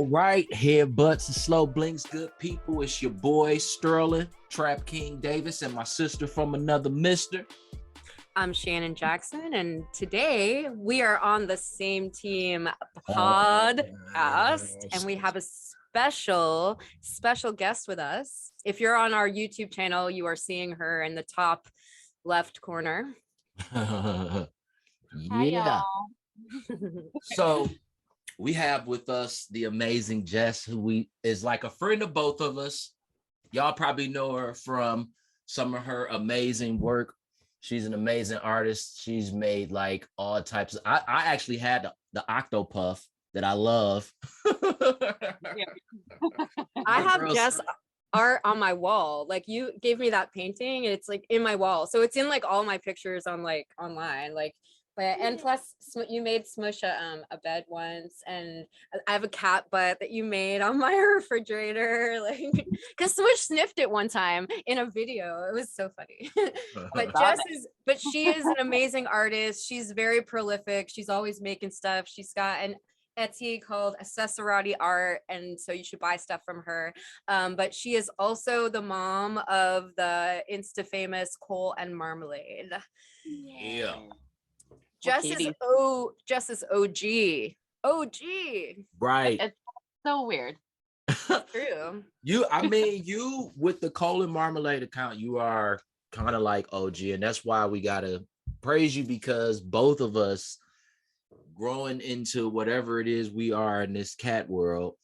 All right, head butts and slow blinks, good people. It's your boy Sterling, Trap King Davis, and my sister from another mister. I'm Shannon Jackson, and today we are on the same team podcast, and we have a special guest with us. If you're on our YouTube channel, you are seeing her in the top left corner. Yeah. Hi, So we have with us the amazing Jess, who is like a friend of both of us. Y'all probably know her from some of her amazing work. She's an amazing artist. She's made like all types of, I actually had the Octopuff that I love. I have Jess art on my wall. Like, you gave me that painting and it's like in my wall. So it's in like all my pictures on like online. Like, and plus you made Smush a bed once, and I have a cat butt that you made on my refrigerator, like because Smush sniffed it one time in a video. It was so funny. But she is an amazing artist. She's very prolific. She's always making stuff. She's got an Etsy called Accessorati Art, and so you should buy stuff from her. But she is also the mom of the Insta famous Cole and Marmalade. Yeah. Jess is OG. Right. It's so weird. True. You with the Cole and Marmalade account, you are kind of like OG, and that's why we gotta praise you, because both of us growing into whatever it is we are in this cat world,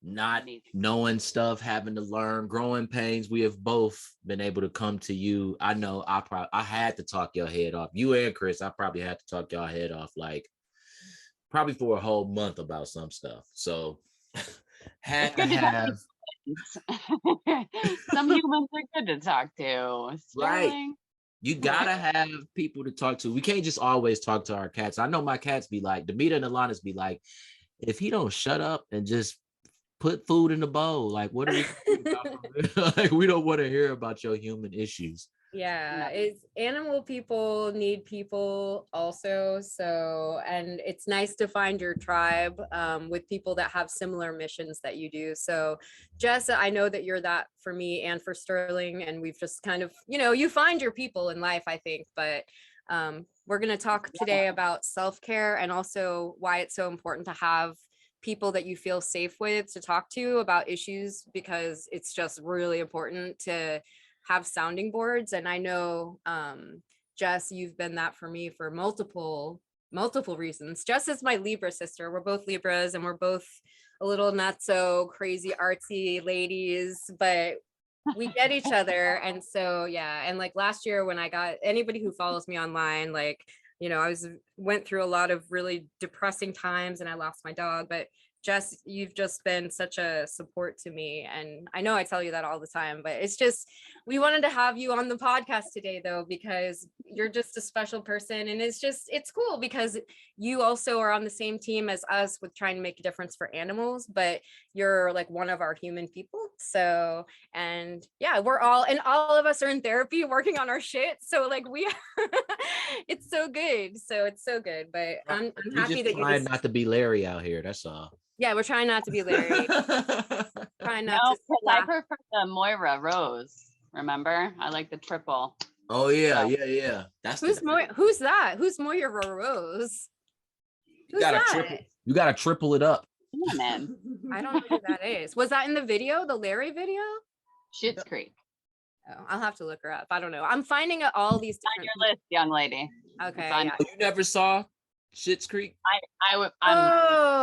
not knowing stuff, having to learn, growing pains, we have both been able to come to you. I know I had to talk your head off. You and Chris, I probably had to talk your head off like probably for a whole month about some stuff. So had to have some humans are good to talk to. Right. You gotta have people to talk to. We can't just always talk to our cats. I know my cats be like, Demeter and Alanis be like, if he don't shut up and just put food in the bowl, like what are we about? Like, we don't want to hear about your human issues. Yeah, it's animal people need people also. So, and it's nice to find your tribe with people that have similar missions that you do. So Jess, I know that you're that for me and for Sterling, and we've just kind of, you find your people in life, I think. But we're going to talk today about self-care, and also why it's so important to have people that you feel safe with to talk to about issues, because it's just really important to have sounding boards. And I know, Jess, you've been that for me for multiple reasons. Jess is my Libra sister. We're both Libras, and we're both a little not so crazy artsy ladies, but we get each other. And so, yeah. And like last year when I got, anybody who follows me online, like, I went through a lot of really depressing times, and I lost my dog, but Jess, you've just been such a support to me. And I know I tell you that all the time, but it's just, we wanted to have you on the podcast today though, because you're just a special person. And it's cool because you also are on the same team as us with trying to make a difference for animals, but you're like one of our human people. So, and yeah, all of us are in therapy working on our shit. So like it's so good. But I'm happy that you're not to be Larry out here. That's all. Yeah, we're trying not to be Larry. I prefer the Moira Rose. Remember? I like the triple. Oh yeah, yeah. That's who's that? Who's Moira Rose? You gotta triple it up. Yeah, man. I don't know who that is. Was that in the video, the Larry video? Schitt's Creek. Oh, I'll have to look her up. I don't know. I'm finding all these different. On your list, young lady. Okay. Yeah. You never saw Schitt's Creek?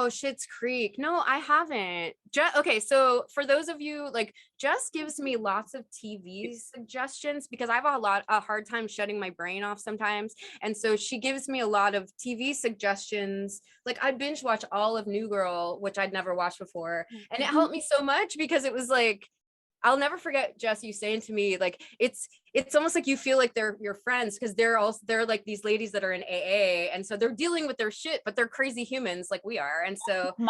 Schitt's Creek. No, I haven't. Okay, so for those of you, like, Jess gives me lots of TV suggestions because I have a hard time shutting my brain off sometimes, and so she gives me a lot of TV suggestions. Like, I binge watch all of New Girl, which I'd never watched before, and it helped me so much because it was like, I'll never forget, Jess, you saying to me, like, it's almost like you feel like they're your friends, because they're like these ladies that are in AA, and so they're dealing with their shit, but they're crazy humans like we are. And so Mom.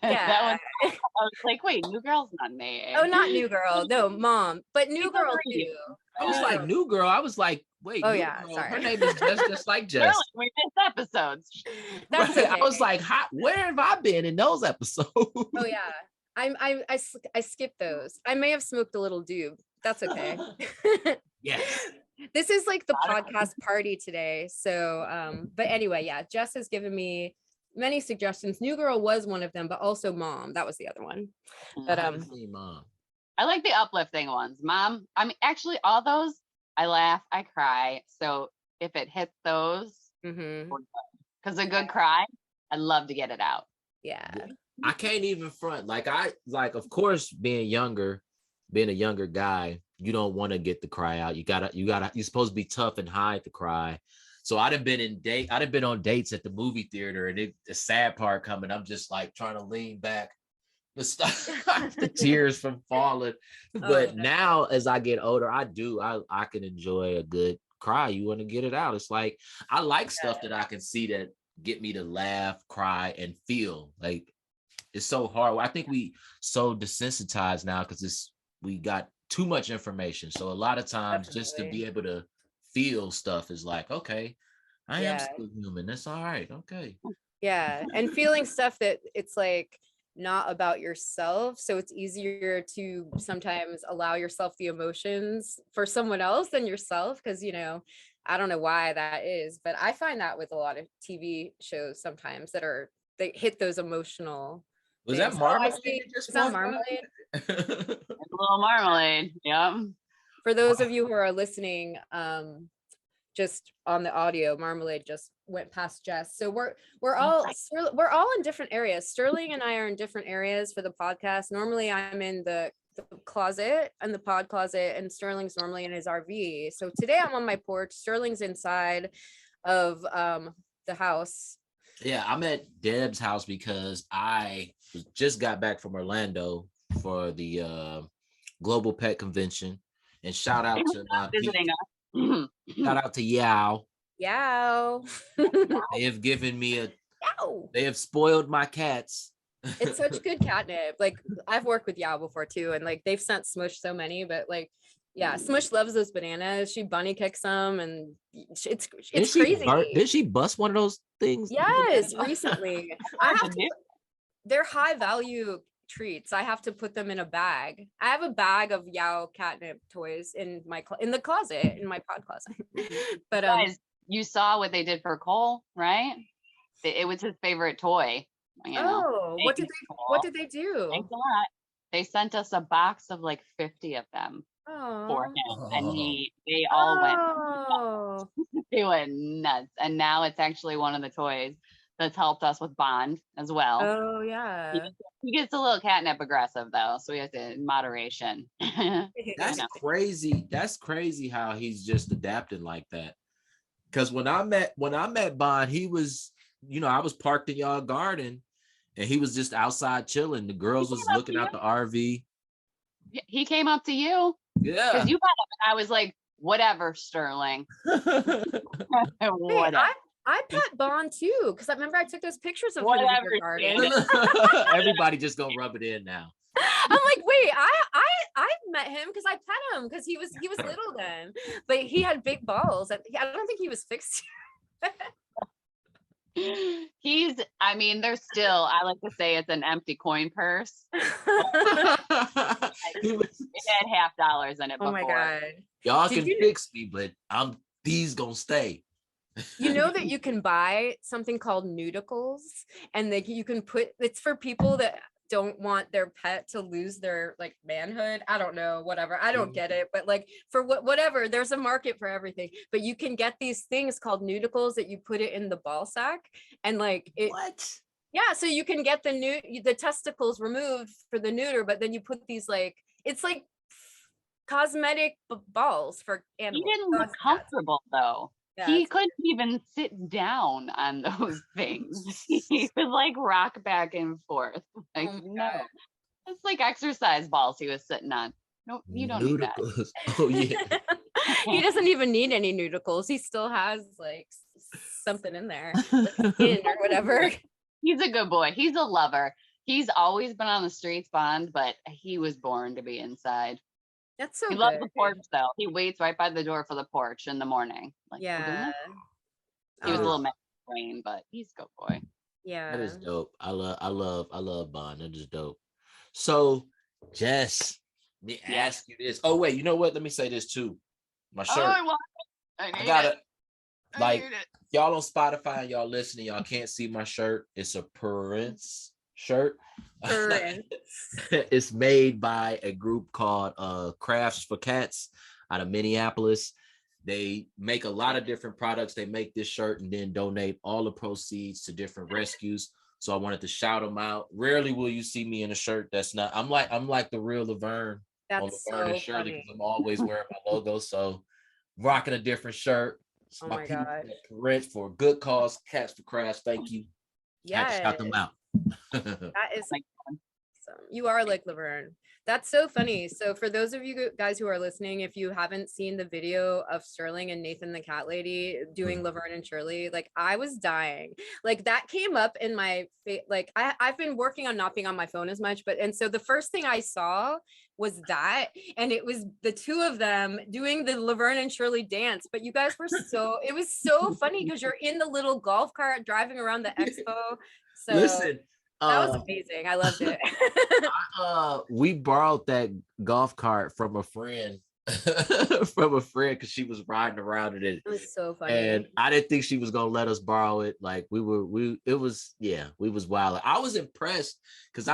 Yeah. I was like, wait, New Girl's not in AA. Oh, not New Girl. No, Mom. But New Girl too. I was like, New Girl. I was like, Wait, Oh New yeah, Girl, her sorry. name is just like Really, Jess. we missed episodes. That's Right? okay. I was like, where have I been in those episodes? Oh yeah. I skipped those. I may have smoked a little doob. That's okay. Yes. This is like the podcast party today. So but anyway, yeah, Jess has given me many suggestions. New Girl was one of them, but also Mom. That was the other one. But I haven't seen Mom. I like the uplifting ones. Mom, I mean, actually, all those, I laugh, I cry. So if it hits those, because a good cry, I'd love to get it out. yeah. I can't even front. Of course, being a younger guy, you don't want to get the cry out. You're supposed to be tough and hide the cry. So I'd have been on dates at the movie theater, and the sad part coming, I'm just like trying to lean back to stop the tears from falling. But now as I get older, I can enjoy a good cry. You want to get it out. It's like I like stuff that I can see that get me to laugh, cry, and feel. Like it's so hard. I think we so desensitized now because we got too much information. So a lot of times just to be able to feel stuff is like, okay, I am still human. That's all right. Okay. Yeah. And feeling stuff that it's like not about yourself. So it's easier to sometimes allow yourself the emotions for someone else than yourself. Cause I don't know why that is, but I find that with a lot of TV shows sometimes they hit those emotional. Was things. that Marmalade? Is that Marmalade? A little Marmalade. Yep. For those of you who are listening, just on the audio, Marmalade just went past Jess. So we're all in different areas. Sterling and I are in different areas for the podcast. Normally I'm in the closet and the pod closet, and Sterling's normally in his RV. So today I'm on my porch. Sterling's inside of the house. Yeah, I'm at Deb's house because I just got back from Orlando for the Global Pet Convention, and shout out to my visiting us. Shout out to Yao. Yow. They have given me they have spoiled my cats. It's such good catnip. Like I've worked with Yao before too, and like they've sent Smush so many, but like Smush loves those bananas. She bunny kicks them, and it's crazy. Did she bust one of those things? Yes, recently. They're high value treats. I have to put them in a bag. I have a bag of Yao catnip toys in the closet, in my pod closet. But guys, you saw what they did for Cole, right? It was his favorite toy. What did they do? Thanks a lot. They sent us a box of like 50 of them for him, and they all went nuts. And now it's actually one of the toys that's helped us with bond as well. Oh yeah. He gets a little catnip aggressive though, so we have to in moderation. That's crazy. That's crazy how he's just adapting like that. Because when I met Bond, he was, I was parked in y'all garden, and he was just outside chilling. The girls was looking out the RV. He came up to you. Yeah. Because you got up, and I was like, whatever, Sterling. Whatever. I pet Bond too, because I remember I took those pictures of him in your garden. Everybody just gonna rub it in now. I'm like, wait, I met him because I pet him because he was little then, but he had big balls. I don't think he was fixed. There's still, I like to say it's an empty coin purse. It had $50 in it before. Oh my God. Y'all can fix me, but these gonna stay. You know that you can buy something called nudicles, and you can it's for people that don't want their pet to lose their like manhood. I don't know, whatever. I don't get it, but like for whatever, there's a market for everything. But you can get these things called nudicles that you put it in the ball sack, and like it. What? Yeah, so you can get the testicles removed for the neuter, but then you put these it's like cosmetic balls for animals. He didn't look comfortable though. Yeah, he couldn't even sit down on those things. He would like rock back and forth. Like, no, it's like exercise balls he was sitting on. No, you don't need that. Oh yeah. He doesn't even need any nudicles. He still has like something in there, like skin or whatever. He's a good boy. He's a lover. He's always been on the streets, Bond, but he was born to be inside. That's so He good. loves the porch though. He waits right by the door for the porch in the morning. Like, we're doing Yeah. this? He was a little mad brain, but he's a good boy. Yeah. That is dope. I love Bond. That is dope. So, Jess, let me ask you this. Oh, wait, you know what? Let me say this too. My shirt. I got it. Like, y'all on Spotify and y'all listening, y'all can't see my shirt. It's a Prince shirt. It's made by a group called Crafts for Cats out of Minneapolis. They make a lot of different products. They make this shirt and then donate all the proceeds to different rescues. So I wanted to shout them out. Rarely will you see me in a shirt that's not. I'm like the real Laverne. That's Laverne and so Shirley, funny. because I'm always wearing my logo. So rocking a different shirt. It's Oh my my people gosh. rent for a good cause. Cats for Crafts. Thank you. I had to shout them out. That is awesome. You are like Laverne. That's so funny. So for those of you guys who are listening, if you haven't seen the video of Sterling and Nathan the cat lady doing Laverne and Shirley, like I was dying. Like that came up in my like I've been working on not being on my phone as much, but and so the first thing I saw was that, and it was the two of them doing the Laverne and Shirley dance. But you guys were it was so funny because you're in the little golf cart driving around the expo. So listen, that was amazing. I loved it. We borrowed that golf cart from a friend because she was riding around in it. It was so funny. And I didn't think she was gonna let us borrow it. Like we was wild. I was impressed because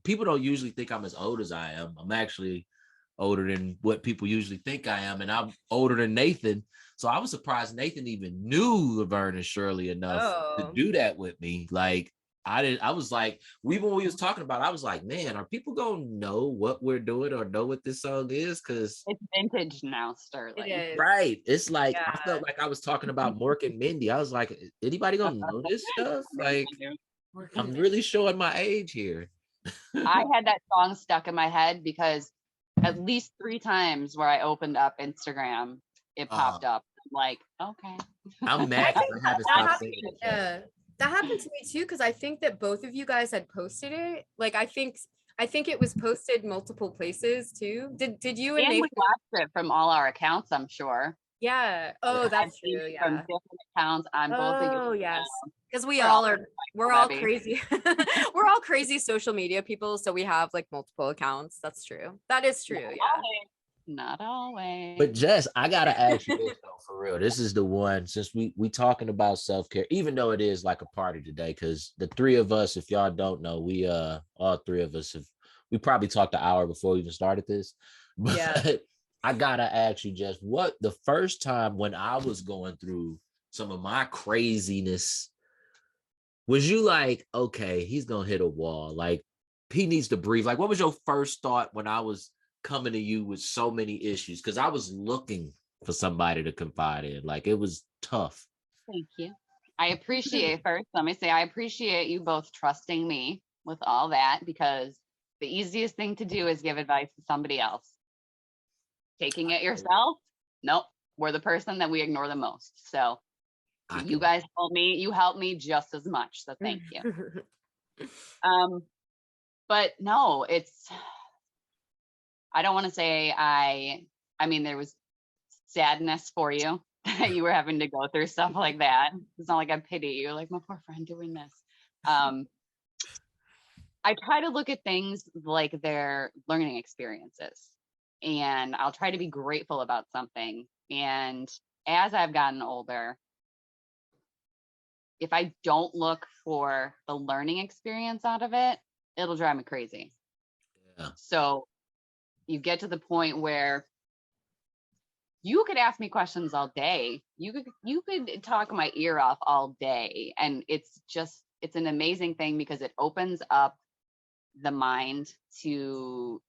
people don't usually think I'm as old as I am. I'm actually older than what people usually think I am, and I'm older than Nathan. So I was surprised Nathan even knew Laverne and Shirley enough to do that with me. Like I was like, when we was talking about it, I was like, man, are people gonna know what we're doing or know what this song is? Because it's vintage now, Sterling. It is. Right. It's like I felt like I was talking about Mork and Mindy. I was like, anybody gonna know this stuff? Like, I'm really showing my age here. I had that song stuck in my head because at least 3 times where I opened up Instagram, it popped up. I'm like, okay. I'm mad because I haven't stopped saying it. Yeah. That happened to me too, because I think that both of you guys had posted it. Like I think it was posted multiple places too. Did you and Nathan? We watched it from all our accounts, I'm sure. Yeah. Oh, that's true. Yeah. From different accounts on both of you. Oh, yes. Because we're all crazy. We're all crazy social media people, so we have like multiple accounts. That's true. That is true. Yeah. Not always. But Jess, I gotta ask you this though, for real. This is the one, since we talking about self-care, even though it is like a party today, because the 3 of us, if y'all don't know, we all 3 of us we probably talked an hour before we even started this. But yeah. I gotta ask you, Jess, what the first time when I was going through some of my craziness, was you like, okay, he's gonna hit a wall, like he needs to breathe? Like, what was your first thought when I was coming to you with so many issues? Because I was looking for somebody to confide in. Like, it was tough. Thank you. I appreciate first, let me say, I appreciate you both trusting me with all that, because the easiest thing to do is give advice to somebody else. Taking it yourself, nope, we're the person that we ignore the most. So you guys helped me just as much. So thank you. But no, I don't want to say I mean, there was sadness for you that you were having to go through stuff like that. It's not like I pity you, like, my poor friend doing this. I try to look at things like their learning experiences, and I'll try to be grateful about something. And as I've gotten older, if I don't look for the learning experience out of it, it'll drive me crazy. Yeah. So you get to the point where you could ask me questions all day. You could talk my ear off all day. And it's an amazing thing, because it opens up the mind to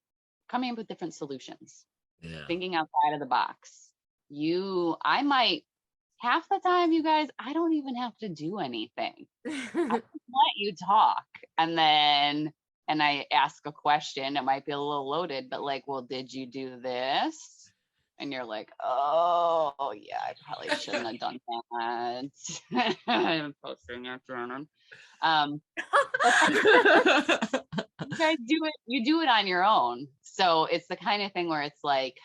coming up with different solutions. Yeah. Thinking outside of the box. I might, half the time, you guys, I don't even have to do anything. I just let you talk. And I ask a question. It might be a little loaded, but like, well, did you do this? And you're like, oh yeah, I probably shouldn't have done that. I'm posting it, Shannon. You guys do it. You do it on your own. So it's the kind of thing where it's like,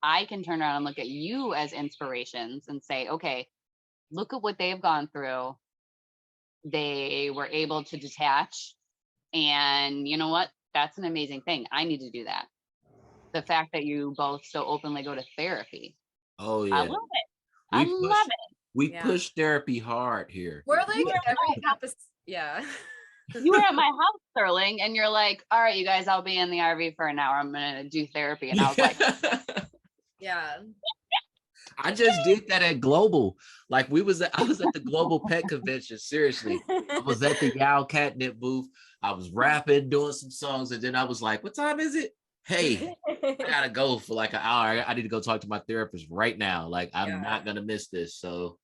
I can turn around and look at you as inspirations and say, okay, look at what they've gone through. They were able to detach. And you know what? That's an amazing thing. I need to do that. The fact that you both so openly go to therapy. Oh yeah. I love it. I love it. We push therapy hard here. We're like every opposite. Yeah. You were at my house, Sterling, and you're like, all right, you guys, I'll be in the RV for an hour. I'm going to do therapy. And I was like, yeah. I just did that at Global. Like I was at the Global Pet Convention. Seriously. I was at the Yow Catnip booth. I was rapping, doing some songs. And then I was like, what time is it? Hey, I gotta go for like an hour. I need to go talk to my therapist right now. Like, I'm not going to miss this. So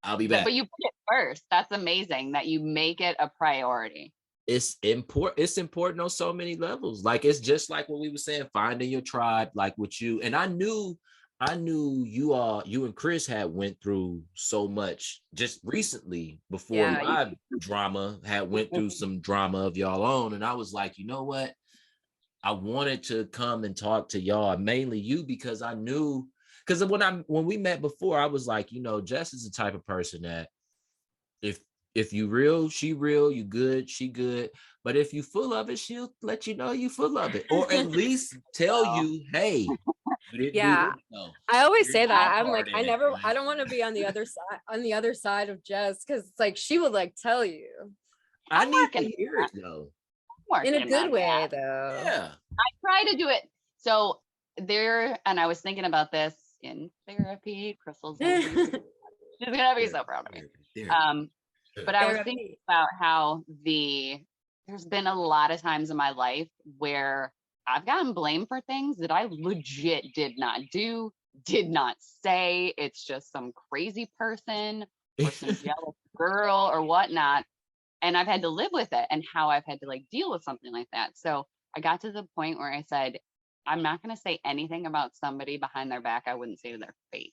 I'll be back. But you put it first. That's amazing that you make it a priority. It's important. It's important on so many levels. Like, it's just like what we were saying, finding your tribe, like with you. And I knew you and Chris had went through so much just recently before my drama had went through some drama of y'all own. And I was like, you know what? I wanted to come and talk to y'all, mainly you, because I knew, because when we met before, I was like, you know, Jess is the type of person that if you real, she real, you good, she good. But if you full of it, she'll let you know you full of it, or at least tell you, hey. I always say that. I'm like, I don't want to be on the other side of Jess, because it's like she would like tell you. I need to hear it though. In a good way though. Yeah. I try to do it. So and I was thinking about this in therapy. Crystal's she's gonna be so proud of me. But I was thinking about how there's been a lot of times in my life where I've gotten blamed for things that I legit did not do, did not say. It's just some crazy person or some jealous girl or whatnot. And I've had to live with it, and how I've had to like deal with something like that. So I got to the point where I said, I'm not going to say anything about somebody behind their back I wouldn't say to their face.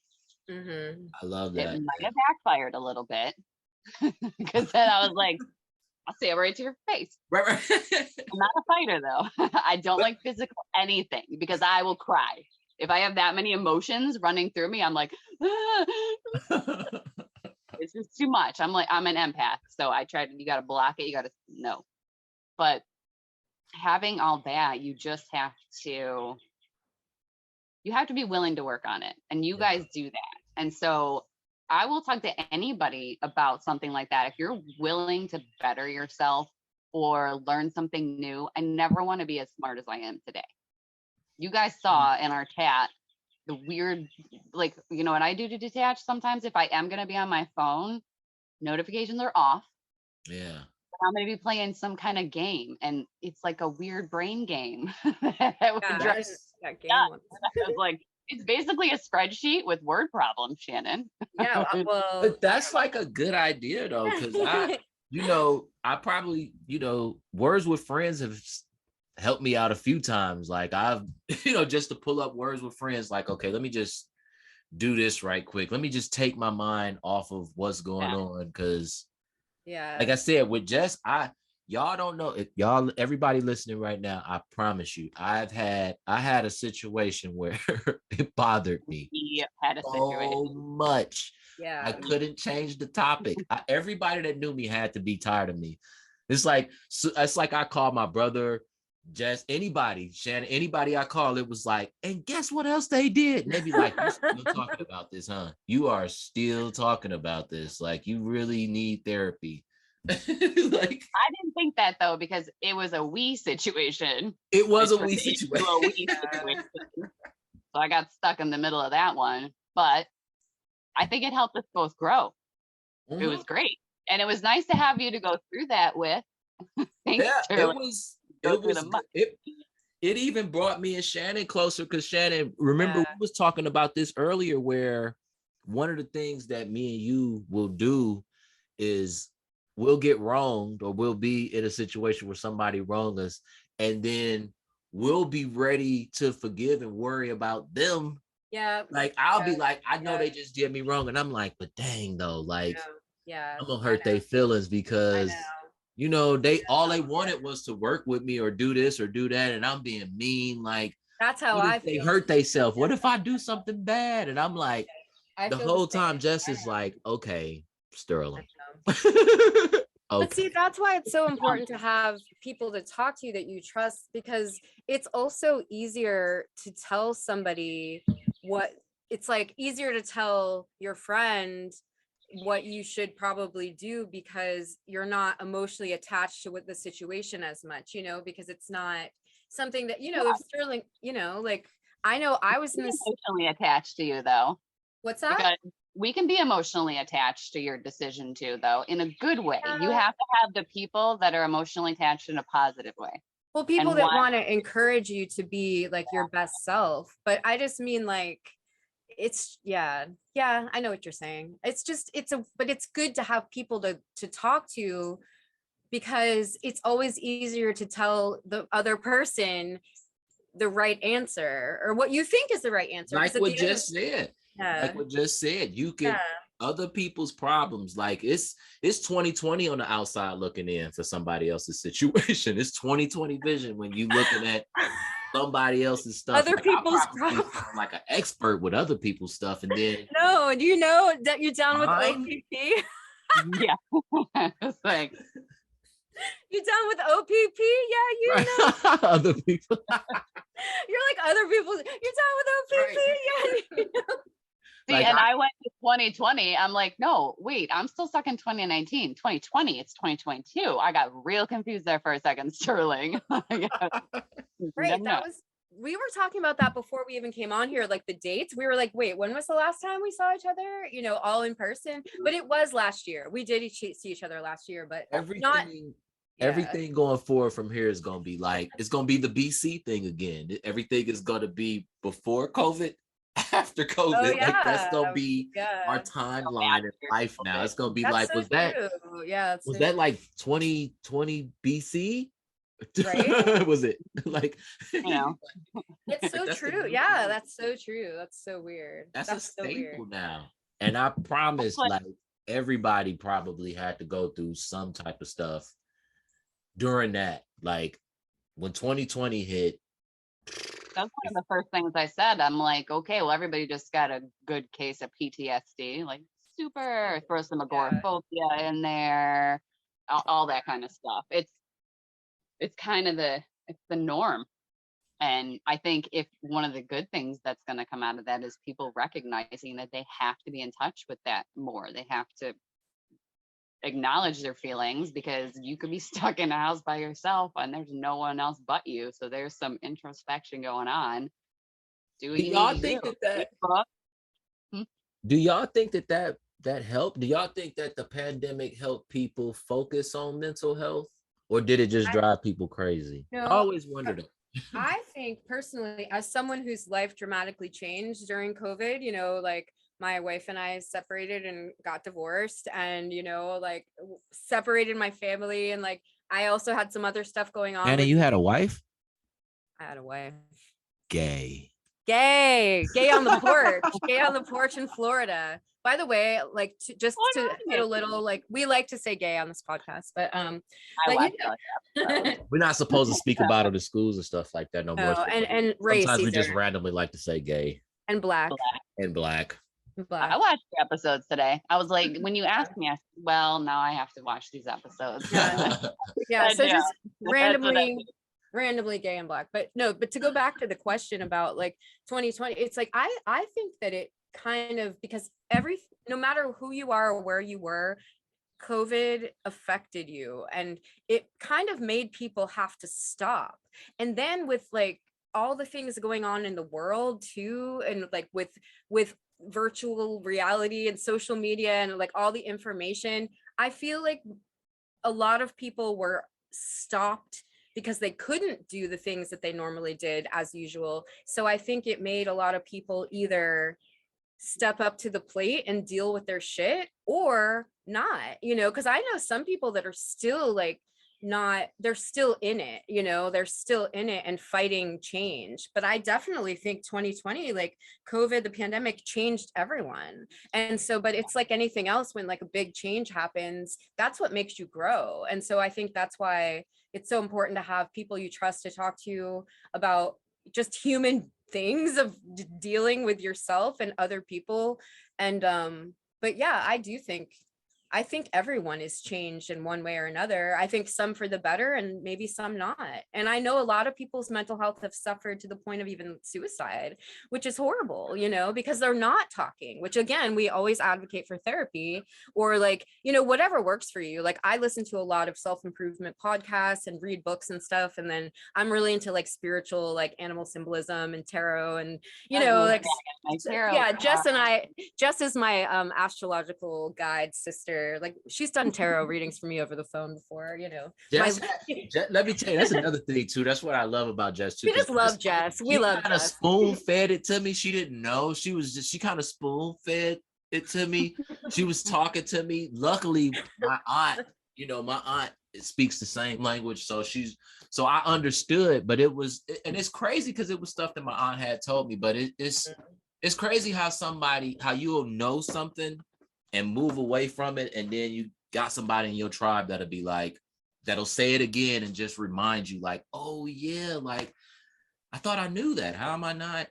Mm-hmm. I love that. It might have backfired a little bit, because then I was like, I'll say it right to your face. Right. I'm not a fighter though. I don't like physical anything, because I will cry. If I have that many emotions running through me, I'm like, it's just too much. I'm an empath. So you got to block it. You got to know. But having all that, you have to be willing to work on it. And you guys do that. And so I will talk to anybody about something like that. If you're willing to better yourself or learn something new, I never want to be as smart as I am today. You guys saw in our chat the weird, like, you know what I do to detach sometimes? If I am going to be on my phone, notifications are off. Yeah. I'm going to be playing some kind of game, and it's like a weird brain game. That game. I was like, it's basically a spreadsheet with word problems, Shannon. Yeah, well, but that's like a good idea though, because I probably, Words with Friends have helped me out a few times. Like I've, just to pull up Words with Friends, like, okay, let me just do this right quick. Let me just take my mind off of what's going on. Because like I said, with Jess, y'all don't know if everybody listening right now, I promise you, I had a situation where it bothered me so much. Yeah, I couldn't change the topic. Everybody that knew me had to be tired of me. It's like I called my brother, Jess, anybody, Shannon, anybody I call, it was like, and guess what else they did? And they'd be like, you're still talking about this, huh? You are still talking about this. Like, you really need therapy. Like, I didn't think that though, because it was a we situation. It was a we situation. So I got stuck in the middle of that one. But I think it helped us both grow. Mm-hmm. It was great. And it was nice to have you to go through that with. Thanks, it even brought me and Shannon closer, because Shannon, remember we was talking about this earlier, where one of the things that me and you will do is we'll get wronged, or we'll be in a situation where somebody wronged us, and then we'll be ready to forgive and worry about them. Yeah. Like I'll be like, I know they just did me wrong, and I'm like, but dang though, like I'm gonna hurt their feelings because You know, they wanted was to work with me or do this or do that, and I'm being mean. Like, that's how what I if they feel. hurt themselves? What if I do something bad? And I'm like, I the feel whole the same. time, Jess is like, okay, Sterling. But see, Okay. that's why it's so important to have people to talk to you that you trust, because it's also easier to tell somebody what it's like easier to tell your friend what you should probably do, because you're not emotionally attached to what the situation as much, you know, because it's not something that, you know, if Sterling, you know, like I know I was in this Emotionally attached to you though. what's that? Because we can be emotionally attached to your decision too, though, in a good way. You have to have the people that are emotionally attached in a positive way. Well, people that want to encourage you to be like your best self. But I just mean like, it's yeah, I know what you're saying. It's just, but it's good to have people to talk to, because it's always easier to tell the other person the right answer, or what you think is the right answer. Like what Jess said. Like what Jess said, you can other people's problems. Like it's 2020 on the outside looking in for somebody else's situation. It's 2020 vision when you looking at somebody else's stuff. Other people's problems. Like an expert with other people's stuff, and then no, do you know that you're down with OPP? Yeah, it's like you down with OPP? Yeah, you know. Other people. You're like other people. You're down with OPP? Right. Yeah. You know? See, like, and I went to 2020. I'm like, no, wait, I'm still stuck in 2019. 2020, it's 2022. I got real confused there for a second, Sterling. Right. We were talking about that before we even came on here, like the dates. We were like, wait, when was the last time we saw each other? You know, all in person. But it was last year. We did see each other last year, but everything going forward from here is going to be like, it's going to be the BC thing again. Everything is going to be before COVID, after COVID. Like that's going to be our timeline in life now. It's going to be like, was that like 2020 BC? Right? Was it like, you know? It's so true. Yeah, that's so true. That's so weird. That's a staple now. And I promise, like everybody probably had to go through some type of stuff during that. Like when 2020 hit, that's one of the first things I said. I'm like, okay, well, everybody just got a good case of PTSD, like super, throw some agoraphobia in there, all that kind of stuff. It's kind of it's the norm. And I think if one of the good things that's going to come out of that is people recognizing that they have to be in touch with that more. They have to acknowledge their feelings, because you could be stuck in a house by yourself and there's no one else but you. So there's some introspection going on. Do y'all think that helped? Do y'all think that the pandemic helped people focus on mental health, or did it just drive people crazy? I always wondered. I think personally, as someone whose life dramatically changed during COVID, you know, like my wife and I separated and got divorced, and, you know, like separated my family. And like, I also had some other stuff going on. Anna, you had a wife? I had a wife. Gay on the porch. Gay on the porch in Florida. By the way, like to get a little, like, we like to say gay on this podcast, but we're not supposed to speak about it in schools and stuff like that no more. And race. Sometimes we just randomly like to say gay and black. I watched the episodes today. I was like, when you asked me, I said, well, now I have to watch these episodes. So just randomly gay and black. But to go back to the question about like 2020, it's like I think that it kind of, because no matter who you are or where you were, COVID affected you, and it kind of made people have to stop. And then with like all the things going on in the world too, and like with virtual reality and social media and like all the information, I feel like a lot of people were stopped because they couldn't do the things that they normally did as usual. So I think it made a lot of people either step up to the plate and deal with their shit or not, you know, because I know some people that are still like they're still in it, they're still in it and fighting change. But I definitely think 2020, like COVID, the pandemic changed everyone. And so, but it's like anything else, when like a big change happens, that's what makes you grow. And so I think that's why it's so important to have people you trust to talk to you about just human things of dealing with yourself and other people. And but yeah, I think everyone is changed in one way or another. I think some for the better and maybe some not. And I know a lot of people's mental health have suffered to the point of even suicide, which is horrible, because they're not talking, which again, we always advocate for therapy or like, whatever works for you. Like I listen to a lot of self-improvement podcasts and read books and stuff. And then I'm really into like spiritual, like animal symbolism and tarot and, like, yeah, Jess is my astrological guide sister. Like she's done tarot readings for me over the phone before, Jess, let me tell you, that's another thing too. That's what I love about Jess too. We just love Jess. We love kind of spoon fed it to me. She didn't know. She kind of spoon fed it to me. She was talking to me. Luckily, my aunt speaks the same language, so I understood. But it's crazy because it was stuff that my aunt had told me. But it's crazy how you'll know something and move away from it, and then you got somebody in your tribe that'll say it again and just remind you like, oh yeah, like I thought I knew that. How am I not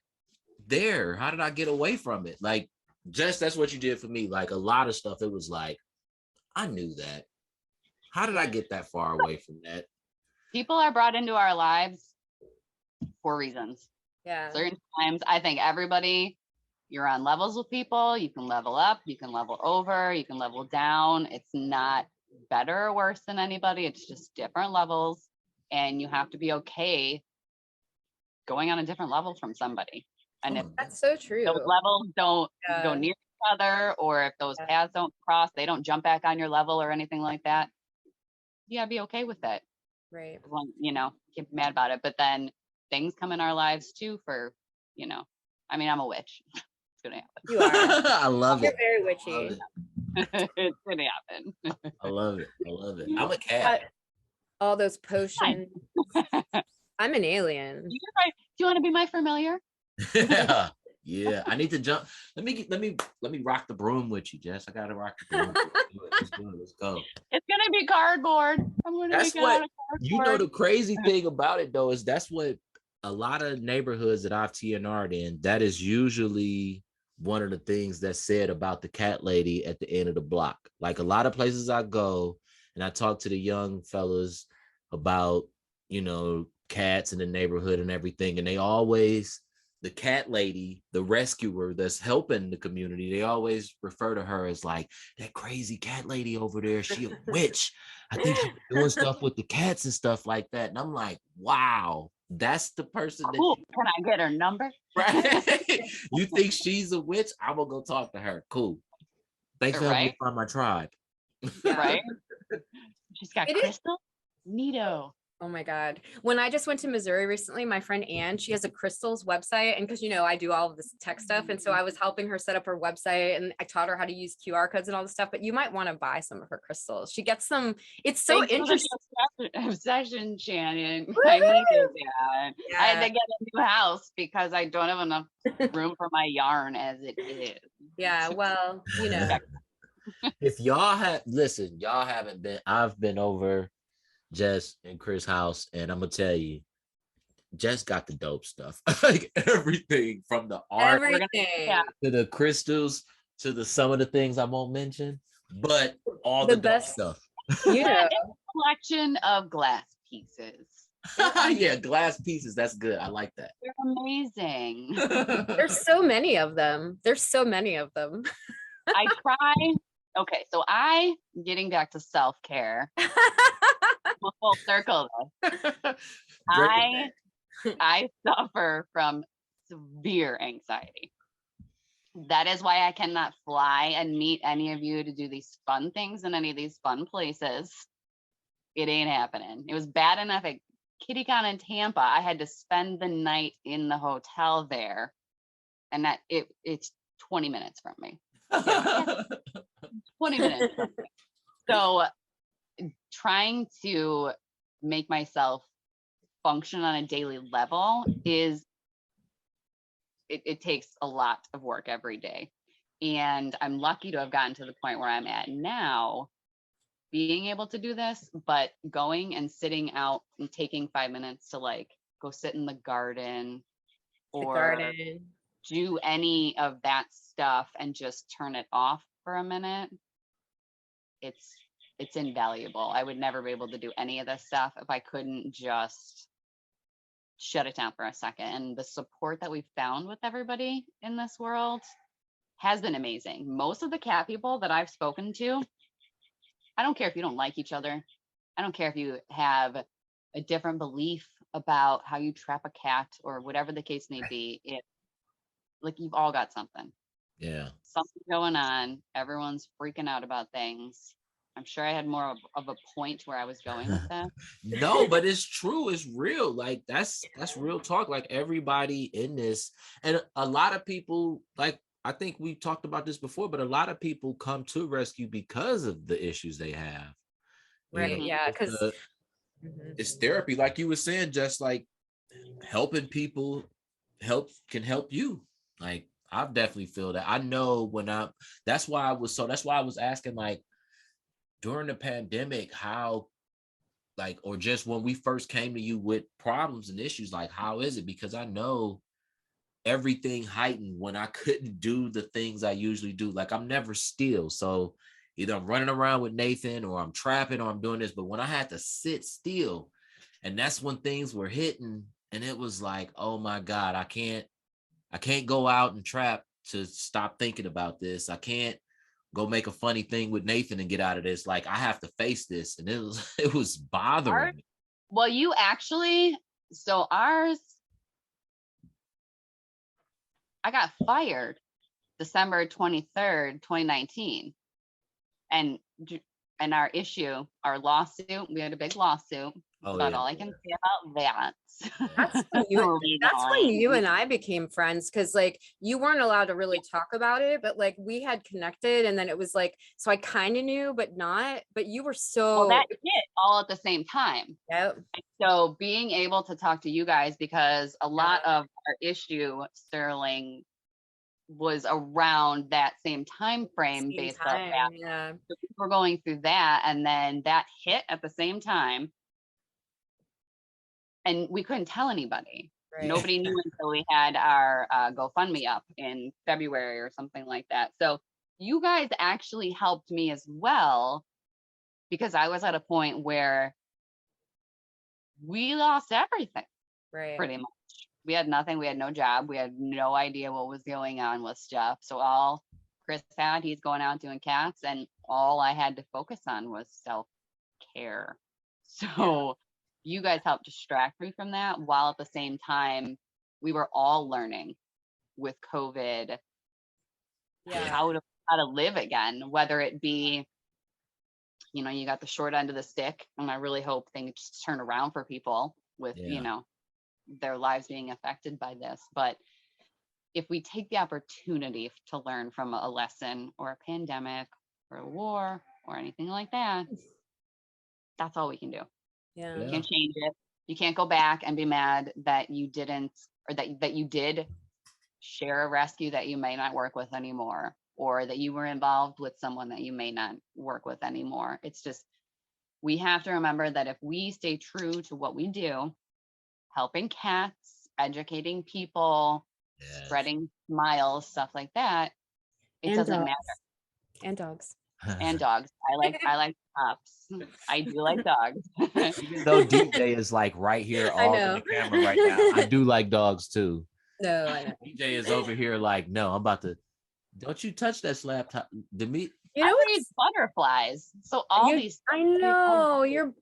there? How did I get away from it? Like, just that's what you did for me. Like a lot of stuff, it was like, I knew that. How did I get that far away from that? People are brought into our lives for reasons. Yeah. Certain times, I think everybody, you're on levels with people. You can level up, you can level over, you can level down. It's not better or worse than anybody. It's just different levels. And you have to be okay going on a different level from somebody. And if that's so true, those levels don't go near each other, or if those paths don't cross, they don't jump back on your level or anything like that, you gotta be okay with it. Right. Get mad about it. But then things come in our lives too for, I'm a witch. Gonna happen. You are. I love it. You're very witchy. It's gonna happen. I love it. I'm a cat. All those potions. I'm an alien. Do you want to be my familiar? Yeah. I need to jump. Let me rock the broom with you, Jess. I gotta rock the broom. Let's go. It's gonna be cardboard. That's what the crazy thing about it though is that's what a lot of neighborhoods that I've TNR'd in, that is usually one of the things that's said about the cat lady at the end of the block. Like a lot of places I go and I talk to the young fellas about, cats in the neighborhood and everything. And they always, the cat lady, the rescuer that's helping the community, they always refer to her as like that crazy cat lady over there. She a witch. I think she's doing stuff with the cats and stuff like that. And I'm like, wow, that's the person. Cool. Can I get her number? Right. You think she's a witch? I'm gonna go talk to her. Cool. Thanks for helping me find my tribe. Right. She's got crystal. Neato. Oh my God. When I just went to Missouri recently, my friend Ann, she has a crystals website. And because, I do all of this tech stuff. And so I was helping her set up her website and I taught her how to use QR codes and all this stuff. But you might want to buy some of her crystals. She gets them. It's so interesting. Obsession, Shannon. I needed that. Yeah. I had to get a new house because I don't have enough room for my yarn as it is. Yeah. Well, If y'all haven't been, I've been over Jess and Chris' house, and I'm gonna tell you, Jess got the dope stuff. Like everything from the art to the crystals to some of the things I won't mention, but all the best stuff. It's a collection of glass pieces. Yeah, glass pieces. That's good. I like that. They're amazing. There's so many of them. I try. Okay, so getting back to self-care. Full circle. I suffer from severe anxiety. That is why I cannot fly and meet any of you to do these fun things in any of these fun places. It ain't happening. It was bad enough at KittyCon in Tampa. I had to spend the night in the hotel there, and that it's 20 minutes from me. 20 minutes from me. So trying to make myself function on a daily level is it takes a lot of work every day. And I'm lucky to have gotten to the point where I'm at now, being able to do this, but going and sitting out and taking 5 minutes to like go sit in the garden or do any of that stuff and just turn it off for a minute, it's invaluable. I would never be able to do any of this stuff if I couldn't just shut it down for a second. And the support that we've found with everybody in this world has been amazing. Most of the cat people that I've spoken to, I don't care if you don't like each other. I don't care if you have a different belief about how you trap a cat or whatever the case may be. It, like, you've all got something. Yeah. Something going on. Everyone's freaking out about things. I'm sure I had more of a point where I was going with that. No, but it's true. It's real. Like that's real talk. Like everybody in this, and a lot of people, like I think we talked about this before, but a lot of people come to rescue because of the issues they have. Right. Yeah. Because it's therapy, like you were saying, just like helping people can help you. Like I've definitely feel that. I know when that's why I was asking, like, during the pandemic, how, like, or just when we first came to you with problems and issues, like, how is it? Because I know everything heightened when I couldn't do the things I usually do. Like, I'm never still. So either I'm running around with Nathan or I'm trapping or I'm doing this. But when I had to sit still, and that's when things were hitting, and it was like, oh my God, I can't go out and trap to stop thinking about this. I can't go make a funny thing with Nathan and get out of this. Like, I have to face this. And it was bothering me. Well, you actually, so ours, I got fired December 23rd, 2019. And our issue, our lawsuit, we had a big lawsuit. That's about all I can say about that. That's when you and I became friends, because like you weren't allowed to really talk about it, but like we had connected, and then it was like, so I kind of knew, but not, but you were so. Well, that hit all at the same time. Yep. So being able to talk to you guys, because a lot of our issue, Sterling, was around that same time frame based on that. Yeah. So we're going through that, and then that hit at the same time. And we couldn't tell anybody. Right. Nobody knew until we had our GoFundMe up in February or something like that. So you guys actually helped me as well, because I was at a point where we lost everything. Right. Pretty much. We had nothing. We had no job. We had no idea what was going on with stuff. So all Chris had, he's going out doing cats, and all I had to focus on was self-care. So you guys helped distract me from that, while at the same time we were all learning with COVID how to live again, whether it be, you know, you got the short end of the stick, and I really hope things just turn around for people with you know, their lives being affected by this. But if we take the opportunity to learn from a lesson or a pandemic or a war or anything like that, that's all we can do. Yeah. You can't change it. You can't go back and be mad that you didn't, or that you did share a rescue that you may not work with anymore, or that you were involved with someone that you may not work with anymore. It's just, we have to remember that if we stay true to what we do, helping cats, educating people, spreading smiles, stuff like that, it doesn't matter. And dogs. And dogs. I like pups. I do like dogs. Even though DJ is like right here all on the camera right now, I do like dogs too. No, I know. DJ is over here like, no, I'm about to. Don't you touch that laptop? The meat. You know, it's butterflies. So all these. I know you're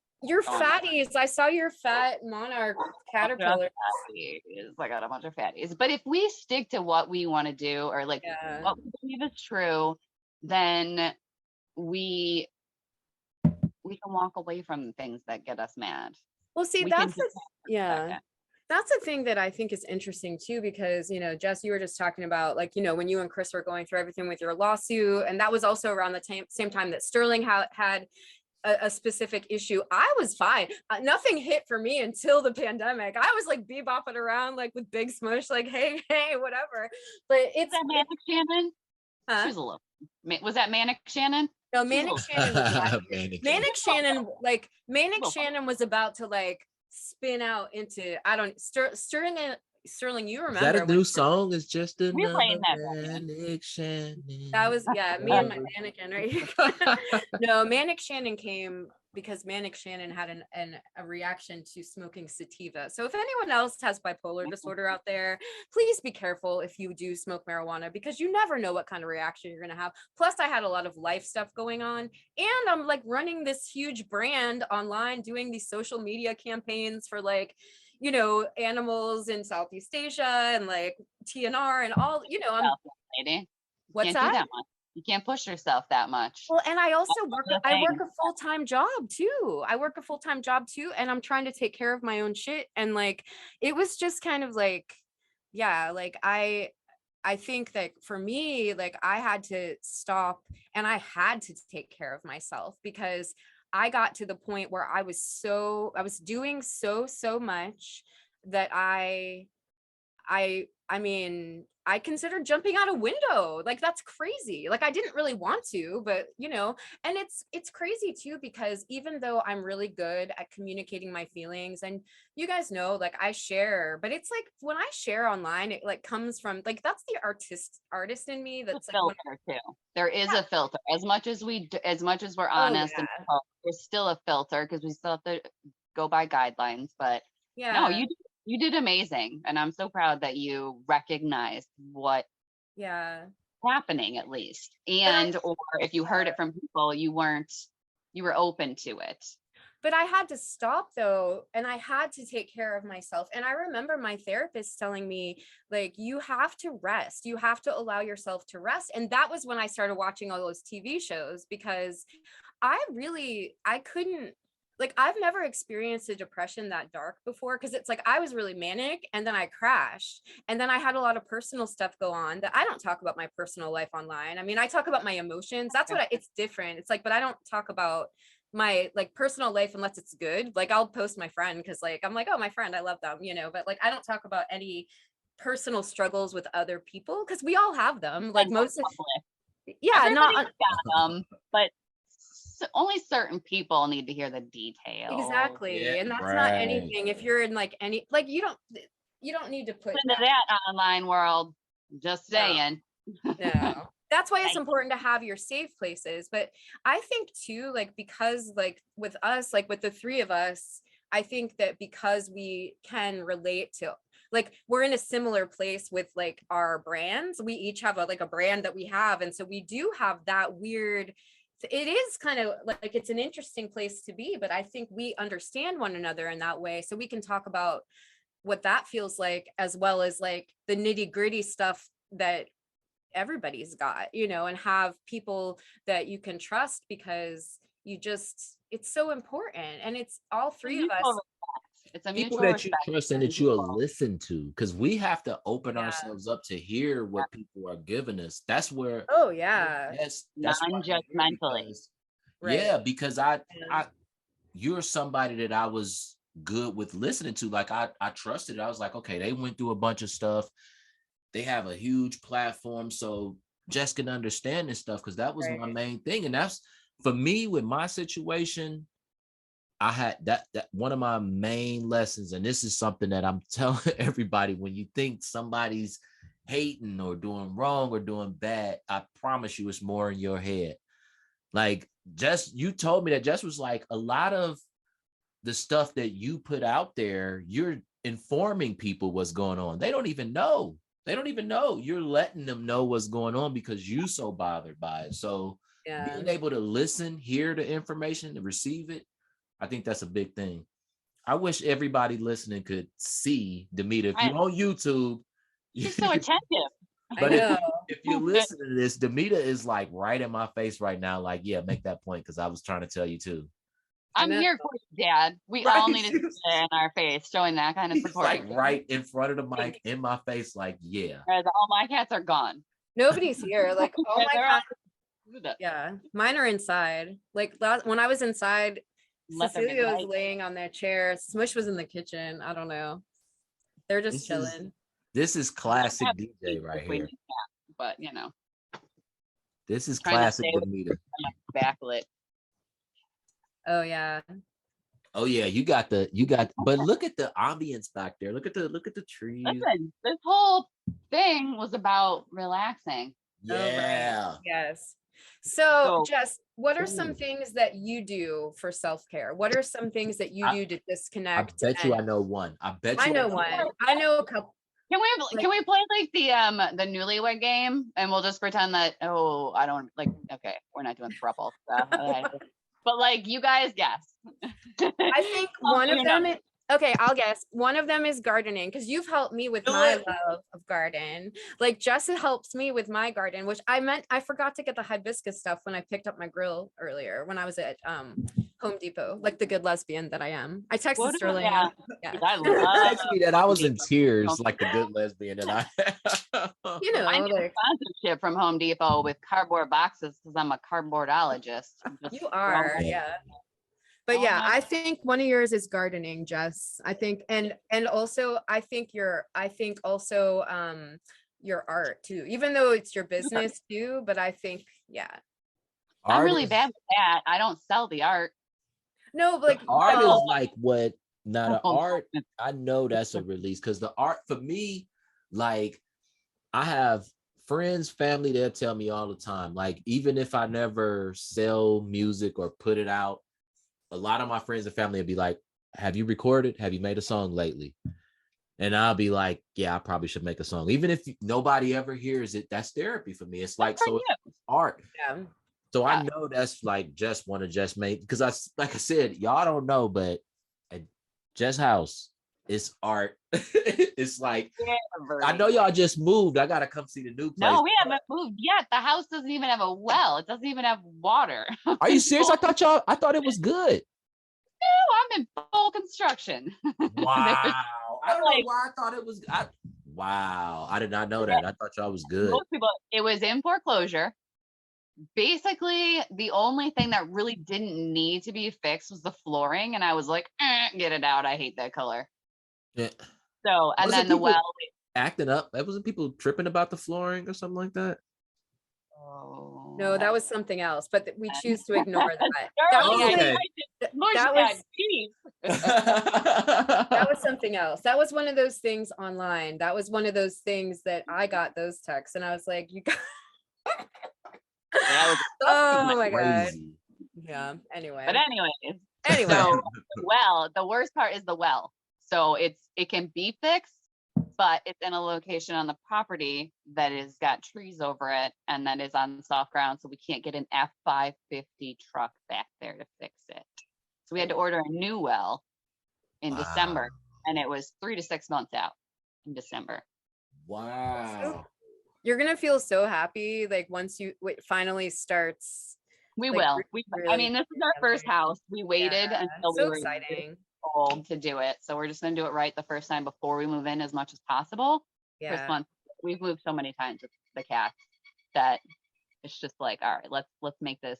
fatties. I saw your fat monarch caterpillar. I got a bunch of fatties. But if we stick to what we want to do, or like what we believe is true, then we can walk away from things that get us mad. Well, see, that's the thing that I think is interesting too, because, you know, Jess, you were just talking about, like, you know, when you and Chris were going through everything with your lawsuit, and that was also around the same time that Sterling had a specific issue, I was fine. Nothing hit for me until the pandemic. I was like bebopping around like with Big Smush, like, hey, whatever. But it's that Manic Shannon. Huh? She was a little. Was that Manic Shannon? No, Manic Shannon was not Manic Shannon. Like Manic Well, Shannon was about to like spin out into Sterling, you Is that remember a new song? It's just we're another playing that right now. Manic Shannon. that was me and my mannequin right here. No, Manic Shannon came because Manic Shannon had a reaction to smoking sativa. So if anyone else has bipolar disorder out there, please be careful if you do smoke marijuana, because you never know what kind of reaction you're going to have. Plus I had a lot of life stuff going on, and I'm like running this huge brand online, doing these social media campaigns for like, you know, animals in Southeast Asia and like TNR and all, you know, lady. What's Can't that? do that much. You can't push yourself that much. Well, and I also work a full-time job too. And I'm trying to take care of my own shit. And like, it was just kind of like, yeah, like I think that for me, like I had to stop and I had to take care of myself, because I got to the point where I was doing so much that I mean, I considered jumping out a window. Like that's crazy. Like I didn't really want to, but you know, and it's crazy too, because even though I'm really good at communicating my feelings, and you guys know, like I share, but it's like when I share online, it like comes from like, that's the artist in me. That's like filter too. There is a filter. As much as we're honest, and there's still a filter because we still have to go by guidelines. But no, you did amazing, and I'm so proud that you recognized what happening, at least, and or if you heard it from people, you were open to it. But I had to stop though, and I had to take care of myself. And I remember my therapist telling me, like, you have to rest. You have to allow yourself to rest. And that was when I started watching all those TV shows, because I couldn't, like, I've never experienced a depression that dark before, because it's like I was really manic and then I crashed, and then I had a lot of personal stuff go on that I don't talk about my personal life online. I mean, I talk about my emotions. That's what it's different. It's like, but I don't talk about my like personal life unless it's good. Like I'll post my friend because like I'm like, oh, my friend, I love them, you know, but like I don't talk about any personal struggles with other people, because we all have them. Like most of not got them, but only certain people need to hear the details. Exactly. And that's not anything. If you're in like any, like you don't need to put into that online world. Just saying. No. That's why it's important to have your safe places. But I think too, like, because like with us, like with the three of us, I think that because we can relate to, like, we're in a similar place with like our brands. We each have a brand that we have. And so we do have that weird, it is kind of like, it's an interesting place to be, but I think we understand one another in that way. So we can talk about what that feels like, as well as like the nitty gritty stuff that everybody's got, you know, and have people that you can trust, because it's so important. And it's all three of us. It's a people that you trust and that you'll listen to, because we have to open ourselves up to hear what people are giving us. That's where that's non-judgmentally. Because you're somebody that I was good with listening to. Like I trusted it. I was like, okay, they went through a bunch of stuff. They have a huge platform, so Jess can understand this stuff, because that was my main thing. And that's for me with my situation. I had that one of my main lessons, and this is something that I'm telling everybody: when you think somebody's hating or doing wrong or doing bad, I promise you it's more in your head. Like Jess, you told me that Jess was like, a lot of the stuff that you put out there, you're informing people what's going on. They don't even know. You're letting them know what's going on because you're so bothered by it. So being able to listen, hear the information, and receive it, I think that's a big thing. I wish everybody listening could see Demeter. If you're on YouTube, you're so attentive. But if you listen to this, Demeter is like right in my face right now. Like, yeah, make that point, because I was trying to tell you too. I'm here for you, Dad. We all need to sit in our face, showing that kind of support. Like right in front of the mic, in my face, like, yeah. All my cats are gone. Nobody's here. Like, oh my God. Yeah, mine are inside. Like when I was inside, Cecilia was laying on their chair. Smush was in the kitchen. I don't know. They're just chilling. This is classic DJ right here. But you know, this is classic Demeter. Backlit. Oh yeah. Oh yeah, you got, but look at the ambience back there. Look at the trees. Listen, this whole thing was about relaxing. Yeah. Oh, right. Yes. So, Jess, what are some things that you do for self-care? What are some things that you do to disconnect? I bet you I know one. I know one. I know a couple. Can we play like the newlywed game and we'll just pretend that I don't like okay, we're not doing throuple stuff. But like you guys, yes. I think one of them is, okay, I'll guess. One of them is gardening, because you've helped me with my love of garden. Like Jessa helps me with my garden, which I forgot to get the hibiscus stuff when I picked up my grill earlier when I was at Home Depot, like the good lesbian that I am. I texted Sterling. Yeah. I love me that I was in tears like the good lesbian that I you know, I need a sponsorship from Home Depot with cardboard boxes because I'm a cardboardologist. You are, yeah. But yeah, I think one of yours is gardening, Jess. I think, and also I think also your art too, even though it's your business too. But I think, yeah, I'm really bad with that. I don't sell the art. No, but like art is like what? Not the art. I know that's a release because the art for me, like I have friends, family, they'll tell me all the time, like even if I never sell music or put it out, a lot of my friends and family will be like, have you recorded? Have you made a song lately? And I'll be like, yeah, I probably should make a song. Even if nobody ever hears it, that's therapy for me. It's like, so it's art. Yeah. So I know that's like just one of Jess made, because like I said, y'all don't know, but at Jess house, it's art. It's like, I know y'all just moved. I gotta come see the new place. No, we haven't moved yet. The house doesn't even have a well. It doesn't even have water. Are you serious? I thought it was good. No, I'm in full construction. Wow. I don't know why I thought it was. Wow. I did not know that. I thought y'all was good. Most people, it was in foreclosure. Basically, the only thing that really didn't need to be fixed was the flooring. And I was like, get it out. I hate that color. Yeah. So, and then the well. Acting up. That wasn't people tripping about the flooring or something like that. Oh, no, that was something else, but we choose to ignore that. That was something else. That was one of those things online. That was one of those things that I got those texts, and I was like, you got. Oh my god. Yeah. Anyway. But anyway. So, well, the worst part is the well. So it can be fixed, but it's in a location on the property that has got trees over it and that is on soft ground. So we can't get an F550 truck back there to fix it. So we had to order a new well in December, and it was 3 to 6 months out in December. Wow. You're going to feel so happy. Like once it finally starts. We will. I mean, this is our first house. We waited until we were exciting. Old to do it. So we're just going to do it right the first time before we move in as much as possible. Yeah. First month, we've moved so many times with the cats that it's just like, all right, let's make this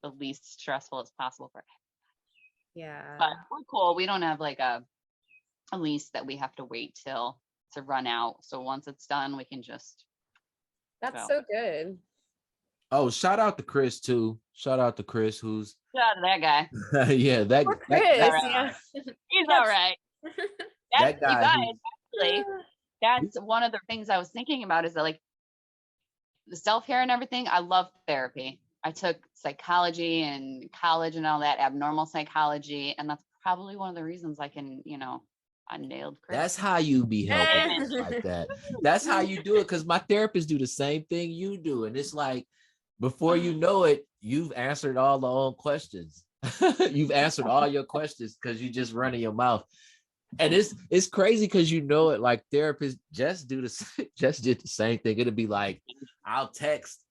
the least stressful as possible for everybody. Yeah. But we're cool. We don't have like a lease that we have to wait till to run out. So once it's done, we can just. That's so good. Oh, shout out to Chris too. Shout out to Chris, who's shout out to that guy. Yeah, that Chris. Yeah. He's all right. That guy. You guys, actually, that's one of the things I was thinking about is that like the self-care and everything. I love therapy. I took psychology in college and all that, abnormal psychology, and that's probably one of the reasons I can, I nailed Chris. That's how you be helping like that. That's how you do it, because my therapists do the same thing you do, and it's like, before you know it, you've answered all the own questions. You've answered all your questions because you just running your mouth. And it's crazy because it, like therapists just did the same thing. It'll be like, I'll text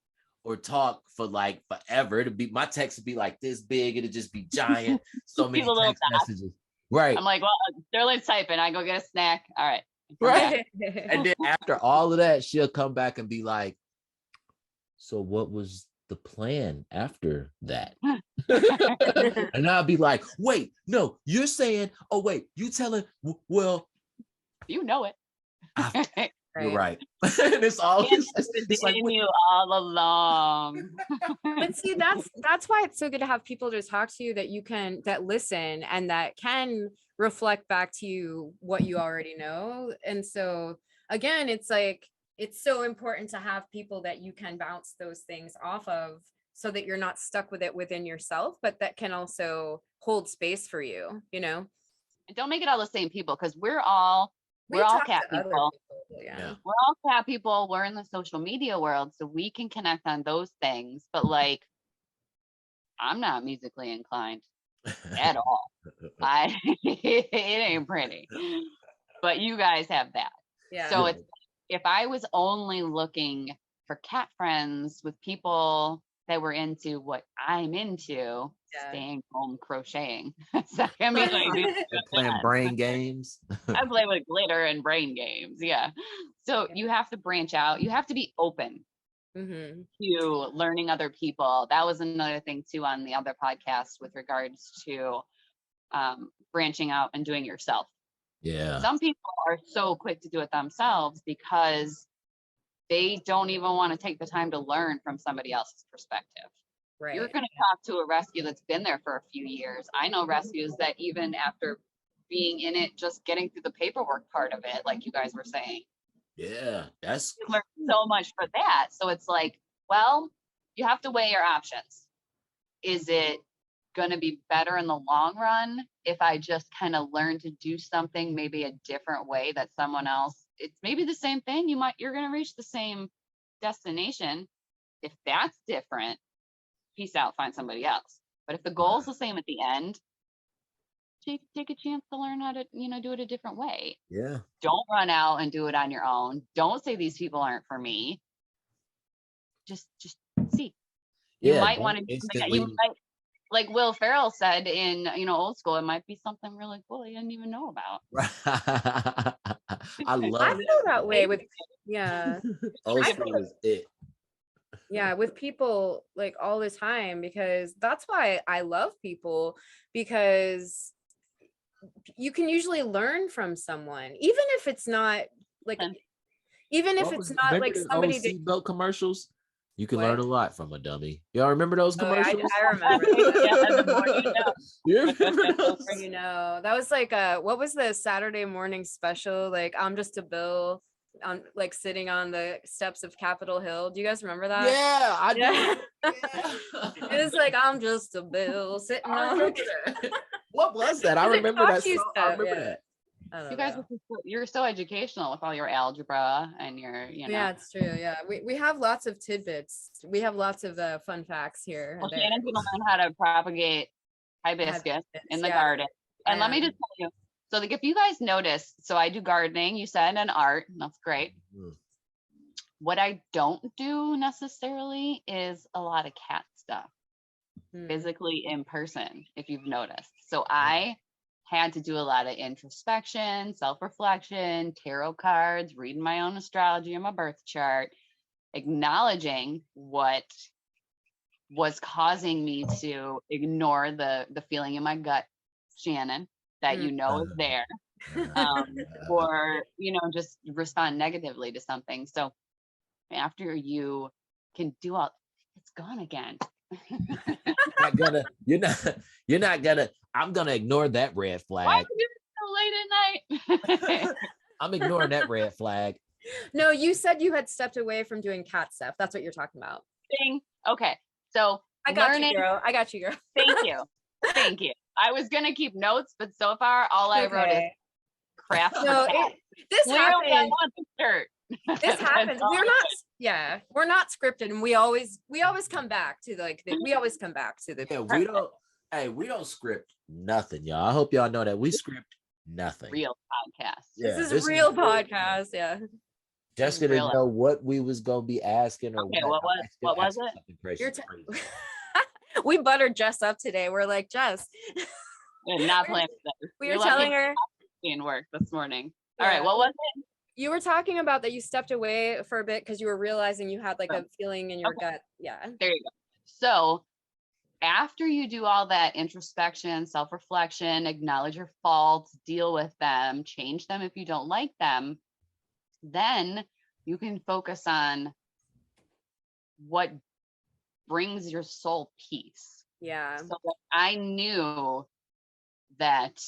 or talk for like forever. My text would be like this big. It'll just be giant. So many text messages. Right. I'm like, well, Sterling's typing. I go get a snack. All right. Right. And then after all of that, she'll come back and be like, so what was the plan after that? And I'll be like, wait, no, you're saying, oh, wait, you telling, well, you know it. You're right. And it's always it's like you all along. But see, that's why it's so good to have people to talk to you that listen and that can reflect back to you what you already know. And so again, it's like, it's so important to have people that you can bounce those things off of so that you're not stuck with it within yourself, but that can also hold space for you, you know? And don't make it all the same people, because we're all cat people. Yeah. We're all cat people. We're in the social media world, so we can connect on those things. But like, I'm not musically inclined at all. It ain't pretty. But you guys have that. Yeah. So it's, if I was only looking for cat friends with people that were into what I'm into, staying home crocheting. So, I mean, like, playing brain games. I play with glitter and brain games. Yeah. So you have to branch out. You have to be open to learning other people. That was another thing too on the other podcast with regards to branching out and doing it yourself. Yeah. Some people are so quick to do it themselves because they don't even want to take the time to learn from somebody else's perspective. Right. You're going to talk to a rescue that's been there for a few years. I know rescues that even after being in it, just getting through the paperwork part of it, like you guys were saying. Yeah, that's you learn so much for that. So it's like, well, you have to weigh your options. Is it going to be better in the long run if I just kind of learn to do something maybe a different way that someone else, it's maybe the same thing, you're going to reach the same destination. If that's different, peace out, find somebody else. But if the goal is the same at the end, take a chance to learn how to do it a different way. Yeah, don't run out and do it on your own. Don't say these people aren't for me. Just see. You might want to you might, like Will Ferrell said in Old School, it might be something really cool you didn't even know about. I feel that way with Old School is it. Yeah, with people like all the time, because that's why I love people, because you can usually learn from someone, even if it's not like, like somebody seatbelt commercials. You can learn a lot from a dummy. Y'all remember those commercials? I remember. You remember those? That was like what was the Saturday morning special? Like, I'm just a bill on like sitting on the steps of Capitol Hill. Do you guys remember that? Yeah, I do. Yeah. It was like, I'm just a bill sitting on. What was that? I remember that song. I remember that. You guys, you're so educational with all your algebra and your, Yeah, it's true. Yeah, we have lots of tidbits. We have lots of fun facts here. Well, Shannon's gonna learn how to propagate hibiscus in the garden. And let me just tell you, so like if you guys notice, so I do gardening, you said, and art, and that's great. What I don't do necessarily is a lot of cat stuff, physically in person, if you've noticed. So I had to do a lot of introspection, self-reflection, tarot cards, reading my own astrology and my birth chart, acknowledging what was causing me to ignore the feeling in my gut, Shannon, that is there, or just respond negatively to something. So after you can do all, it's gone again. You're not gonna. I'm gonna ignore that red flag. Why are you doing so late at night? I'm ignoring that red flag. No, you said you had stepped away from doing cat stuff. That's what you're talking about. Okay, so I got you, girl. Thank you. Thank you. I was gonna keep notes, but so far all I wrote is craft. No, this happened. I want the shirt. This happens. We're not scripted, and we always come back to we don't script nothing, y'all. I hope y'all know that we script nothing. Real podcast. Yeah, this is real podcast. Yeah. Jessica didn't know what we was gonna be asking or what was it? We buttered Jess up today. We're like, Jess. Not planning this. We were telling her in work this morning. All right, what was it? You were talking about that you stepped away for a bit because you were realizing you had like a feeling in your gut. Yeah. There you go. So after you do all that introspection, self-reflection, acknowledge your faults, deal with them, change them if you don't like them, then you can focus on what brings your soul peace. Yeah. So I knew that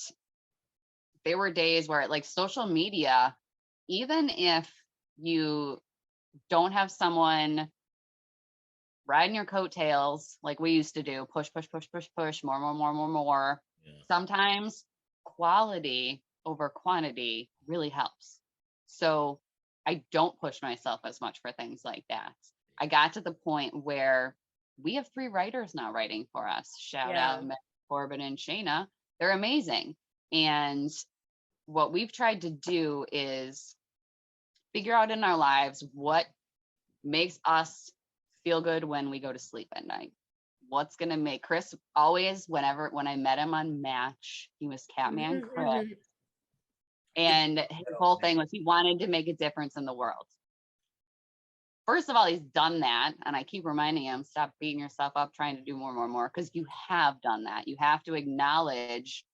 there were days where, like, social media, even if you don't have someone riding your coattails like we used to do, push, more. Yeah. Sometimes quality over quantity really helps. So I don't push myself as much for things like that. I got to the point where we have 3 writers now writing for us. Shout out Matt, Corbin, and Shayna. They're amazing. And what we've tried to do is figure out in our lives what makes us feel good when we go to sleep at night. What's going to make Chris always, when I met him on Match, he was Catman Chris. And his whole thing was he wanted to make a difference in the world. First of all, he's done that. And I keep reminding him, stop beating yourself up trying to do more, because you have done that. You have to acknowledge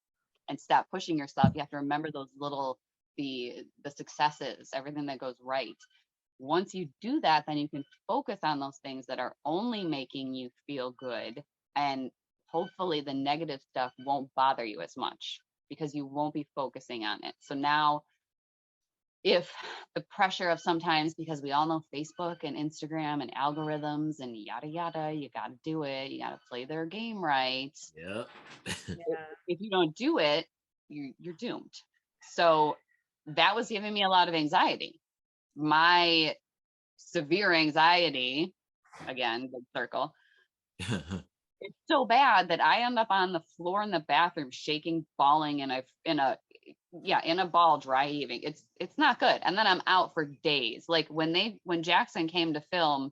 and stop pushing yourself. You have to remember those little, the successes, everything that goes right. Once you do that, then you can focus on those things that are only making you feel good. And hopefully the negative stuff won't bother you as much because you won't be focusing on it. So now, if the pressure of sometimes, because we all know Facebook and Instagram and algorithms and yada yada, you got to do it, you got to play their game right. Yeah. If you don't do it, you're doomed. So that was giving me a lot of anxiety. My severe anxiety, again, big circle, it's so bad that I end up on the floor in the bathroom shaking, bawling in a ball, dry heaving. It's not good. And then I'm out for days. Like when Jackson came to film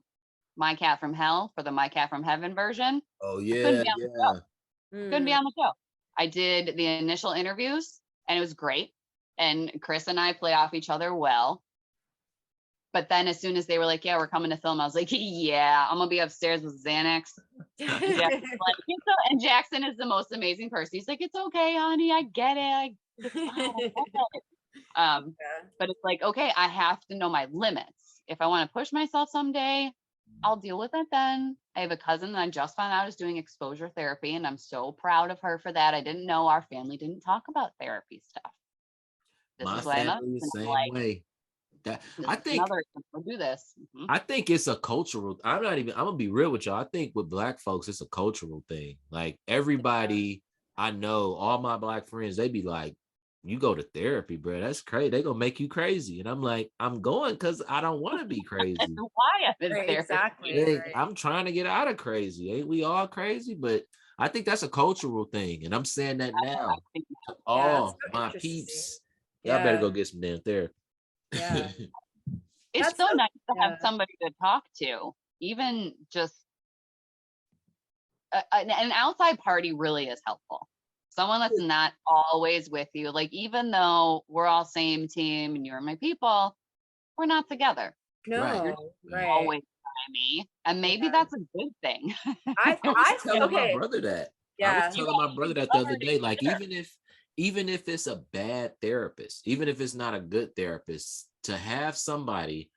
My Cat from Hell for the My Cat from Heaven version. Oh yeah, Couldn't be on the show. I did the initial interviews and it was great. And Chris and I play off each other well. But then as soon as they were like, yeah, we're coming to film, I was like, yeah, I'm going to be upstairs with Xanax. And Jackson is the most amazing person. He's like, it's okay, honey. I get it. But it's like, okay, I have to know my limits. If I want to push myself someday, I'll deal with it then. I have a cousin that I just found out is doing exposure therapy, and I'm so proud of her for that. I didn't know our family didn't talk about therapy stuff. My family the same way. I think do this. I think it's a cultural. I'm gonna be real with y'all. I think with Black folks, it's a cultural thing. Like everybody I know, all my Black friends, they be like, you go to therapy, bro. That's crazy. They gonna make you crazy. And I'm like, I'm going because I don't want to be crazy. Why I'm in therapy? Exactly. I'm trying to get out of crazy. Ain't we all crazy? But I think that's a cultural thing. And I'm saying that now. All my peeps. Y'all better go get some damn therapy. Yeah. It's so nice to have somebody to talk to, even just an outside party really is helpful. Someone that's not always with you. Like, even though we're all same team and you're my people, we're not together. No, you're always by me. And maybe that's a good thing. I was telling my brother that. Yeah. I was telling my brother that the other day. Like, even if it's a bad therapist, even if it's not a good therapist, to have somebody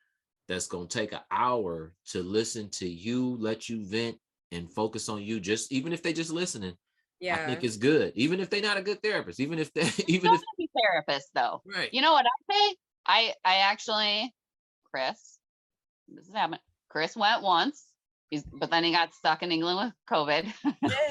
that's going to take an hour to listen to you, let you vent and focus on you, just even if they just listening, I think it's good. Even if they're not a good therapist, even if therapist though. Right. You know what I say? I actually, Chris, this is happening. Chris went once, but then he got stuck in England with COVID.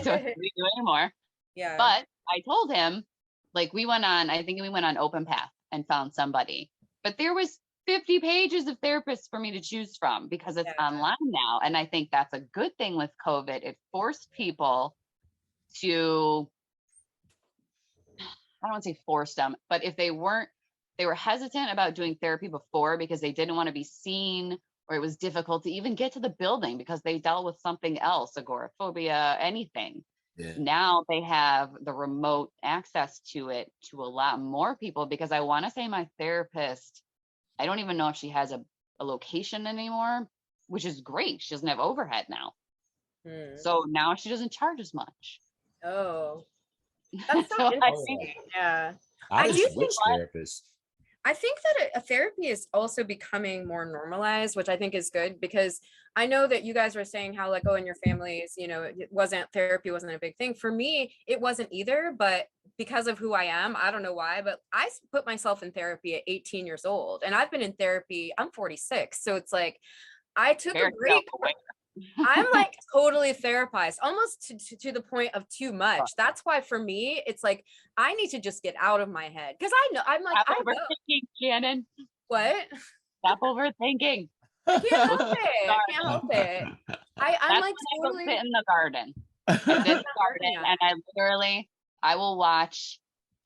So he didn't do anymore. Yeah. But I told him, like, I think we went on Open Path and found somebody. But there was 50 pages of therapists for me to choose from because it's online now. And I think that's a good thing with COVID. It forced people to, I don't want to say forced them, but if they were hesitant about doing therapy before because they didn't want to be seen, or it was difficult to even get to the building because they dealt with something else, agoraphobia, anything. Yeah. Now they have the remote access to it to a lot more people, because I want to say my therapist, I don't even know if she has a location anymore, which is great. She doesn't have overhead now. So now she doesn't charge as much. Oh, that's so So interesting. Yeah. I do just think switch therapists. I think that a therapy is also becoming more normalized, which I think is good, because I know that you guys were saying how like, oh, in your families, you know, therapy wasn't a big thing. For me, it wasn't either, but because of who I am, I don't know why, but I put myself in therapy at 18 years old, and I've been in therapy, I'm 46. So it's like, I took a break. I'm like totally therapized, almost to the point of too much. That's why for me, it's like, I need to just get out of my head. Cause I know, I'm like, Stop overthinking, Shannon. What? Stop overthinking. I can't help it. I can't help it. I'm like totally sit in the garden. I sit in the garden, and I will watch.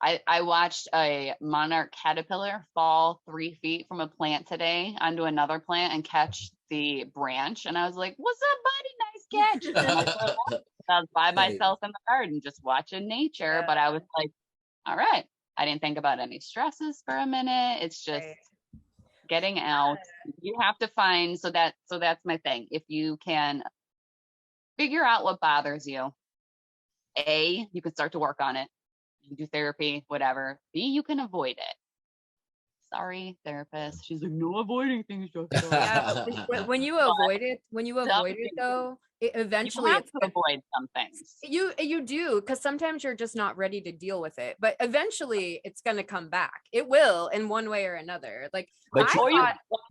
I watched a monarch caterpillar fall 3 feet from a plant today onto another plant and catch the branch. And I was like, what's up, buddy? Nice catch. I was by myself in the garden just watching nature. Yeah. But I was like, all right. I didn't think about any stresses for a minute. It's just getting out. You have to find, so that's my thing. If you can figure out what bothers you, A, you can start to work on it. You do therapy, whatever. B, you can avoid it. Sorry, therapist. She's like, no avoiding things. Yeah, when you avoid it though, eventually you have to avoid some things. You do, because sometimes you're just not ready to deal with it, but eventually it's going to come back. It will, in one way or another. Like, but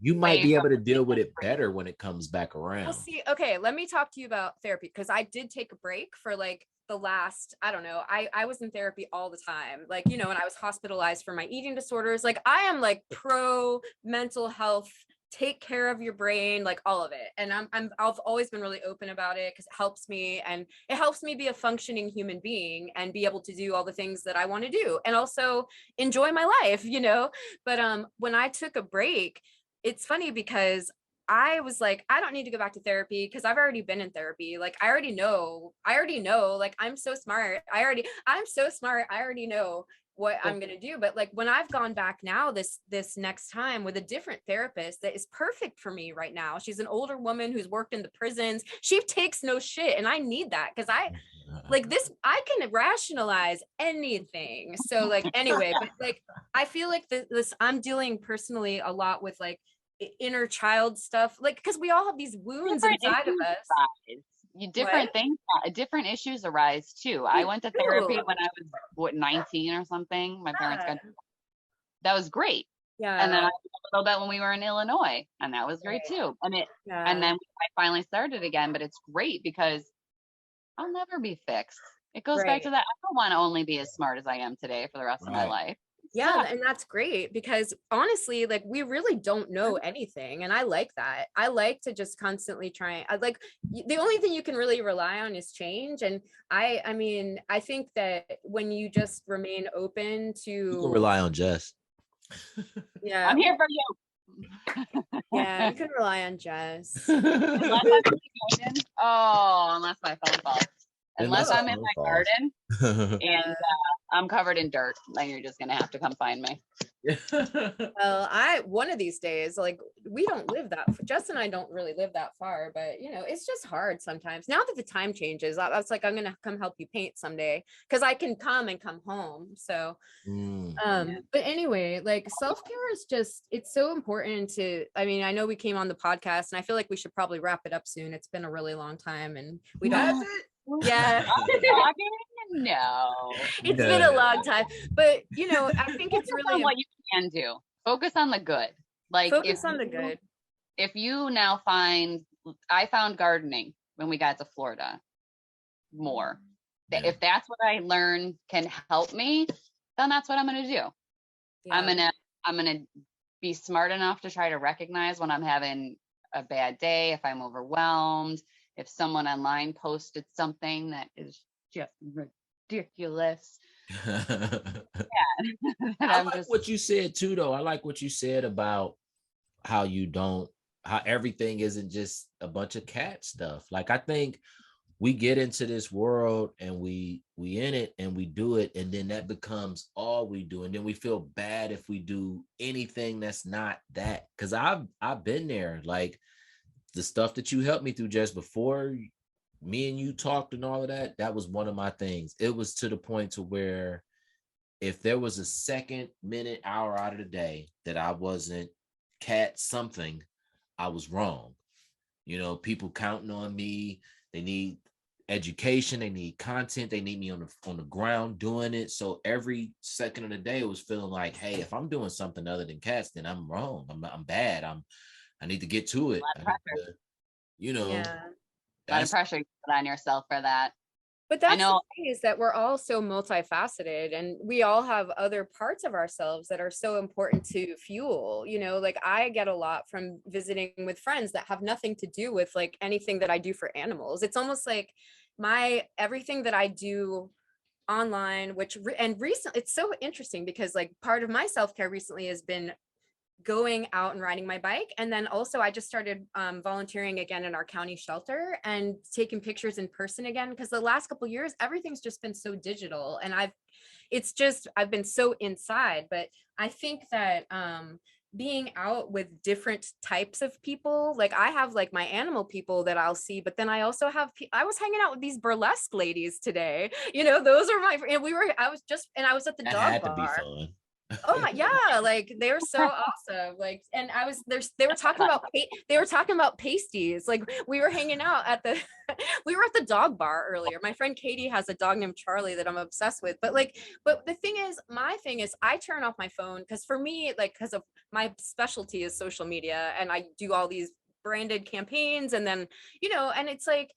you might be able to deal with it better when it comes back around. Well, see, okay, let me talk to you about therapy, because I did take a break for like the last, I don't know, I was in therapy all the time, like, you know, and I was hospitalized for my eating disorders. Like, I am like pro mental health, take care of your brain, like all of it. And I've always been really open about it, because it helps me, and it helps me be a functioning human being and be able to do all the things that I want to do and also enjoy my life, you know. But when I took a break, it's funny because I was like, I don't need to go back to therapy because I've already been in therapy. Like, I already know, like, I'm so smart. I'm so smart. I already know what I'm going to do. But like, when I've gone back now, this next time with a different therapist that is perfect for me right now. She's an older woman who's worked in the prisons. She takes no shit. And I need that, because I can rationalize anything. So like, anyway, but like, I feel like this, I'm dealing personally a lot with like inner child stuff, like, because we all have these wounds inside of us. Different issues arise too. I went to therapy when I was 19 or something. My parents that was great. Yeah. And then I did a little bit when we were in Illinois, and that was great too. And and then I finally started again, but it's great because I'll never be fixed. It goes back to that. I don't want to only be as smart as I am today for the rest of my life. Yeah, and that's great, because honestly, like, we really don't know anything, and I like that. I like to just constantly try. I like, the only thing you can really rely on is change, and I mean, I think that when you just remain open to, you can rely on Jess. Yeah, I'm here for you. Yeah, you can rely on Jess. Unless my phone falls. Unless I'm in my garden and I'm covered in dirt, then you're just gonna have to come find me. Well, one of these days, like, we don't live Jess and I don't really live that far, but you know, it's just hard sometimes. Now that the time changes, that's like, I'm gonna come help you paint someday, because I can come home. So but anyway, like, self-care is just, it's so important to, I mean, I know we came on the podcast and I feel like we should probably wrap it up soon. It's been a really long time, and we don't. Yeah. No, it's been a long time, but you know, I think it's really what you can do. Focus on the good. Like, focus on the good. If you now I found gardening when we got to Florida more. If that's what I learned can help me, then that's what I'm going to do. Yeah. I'm going to be smart enough to try to recognize when I'm having a bad day, if I'm overwhelmed, if someone online posted something that is just ridiculous. I like what you said too, though. I like what you said about how everything isn't just a bunch of cat stuff. Like, I think we get into this world and we in it and we do it, and then that becomes all we do, and then we feel bad if we do anything that's not that. Because I've been there. Like, the stuff that you helped me through just before me and you talked and all of that, that was one of my things. It was to the point to where if there was a second, minute, hour out of the day that I wasn't cat something, I was wrong. You know, people counting on me. They need education, they need content, they need me on the ground doing it. So every second of the day it was feeling like, hey, if I'm doing something other than cats, then I'm wrong. I'm bad. I need to get to it. I need to, you know, Yeah. A lot of pressure you put on yourself for that. But that's the thing, is that we're all so multifaceted, and we all have other parts of ourselves that are so important to fuel. You know, like I get a lot from visiting with friends that have nothing to do with like anything that I do for animals. It's almost like everything that I do online, recently, it's so interesting because like part of my self-care recently has been going out and riding my bike. And then also I just started volunteering again in our county shelter and taking pictures in person again, because the last couple of years everything's just been so digital, and I've been so inside. But I think that being out with different types of people, like I have like my animal people that I'll see, but then I also have I was hanging out with these burlesque ladies today, you know, those are my, and I was at the dog bar. Oh my, yeah, like they were so awesome. Like, and they were talking about pasties. Like we were hanging out at the we were at the dog bar earlier. My friend Katie has a dog named Charlie that I'm obsessed with. But the thing is, my thing is I turn off my phone because for me, like, because of my specialty is social media, and I do all these branded campaigns, and then, you know, and it's like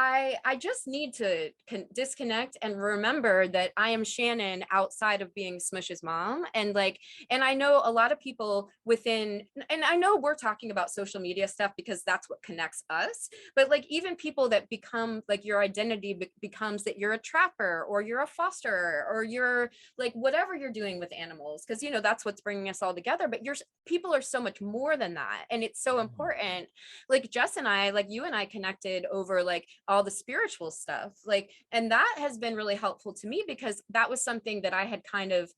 I just need to disconnect and remember that I am Shannon outside of being Smush's mom. And I know a lot of people and I know we're talking about social media stuff because that's what connects us. But like even people that become like your identity becomes that you're a trapper or you're a fosterer or you're like whatever you're doing with animals. Cause you know, that's what's bringing us all together. But people are so much more than that. And it's so important. Like Jess and I, like you and I connected over like all the spiritual stuff, like, and that has been really helpful to me because that was something that I had kind of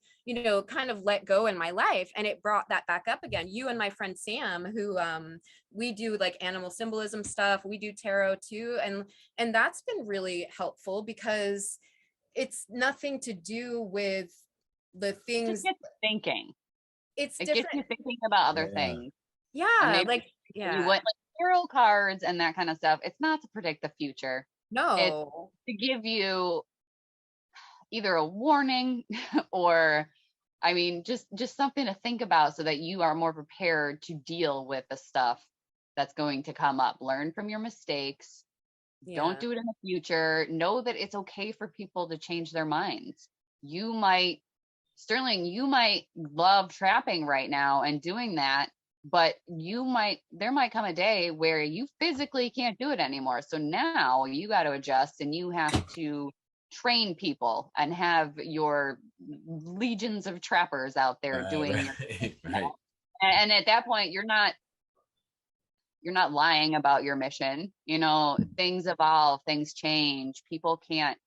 let go in my life, and it brought that back up again. You and my friend Sam, who we do like animal symbolism stuff, we do tarot too, and that's been really helpful because it's nothing to do with the things. It thinking. It's it different. gets you thinking about other things. Yeah, you went like tarot cards and that kind of stuff. It's not to predict the future. No, it's to give you either a warning or, I mean, just something to think about so that you are more prepared to deal with the stuff that's going to come up. Learn from your mistakes. Don't do it in the future. Know that it's okay for people to change their minds. Sterling, you might love trapping right now and doing that, but there might come a day where you physically can't do it anymore. So now you got to adjust, and you have to train people and have your legions of trappers out there doing right. And at that point, you're not lying about your mission. You know, things evolve, things change. People can't.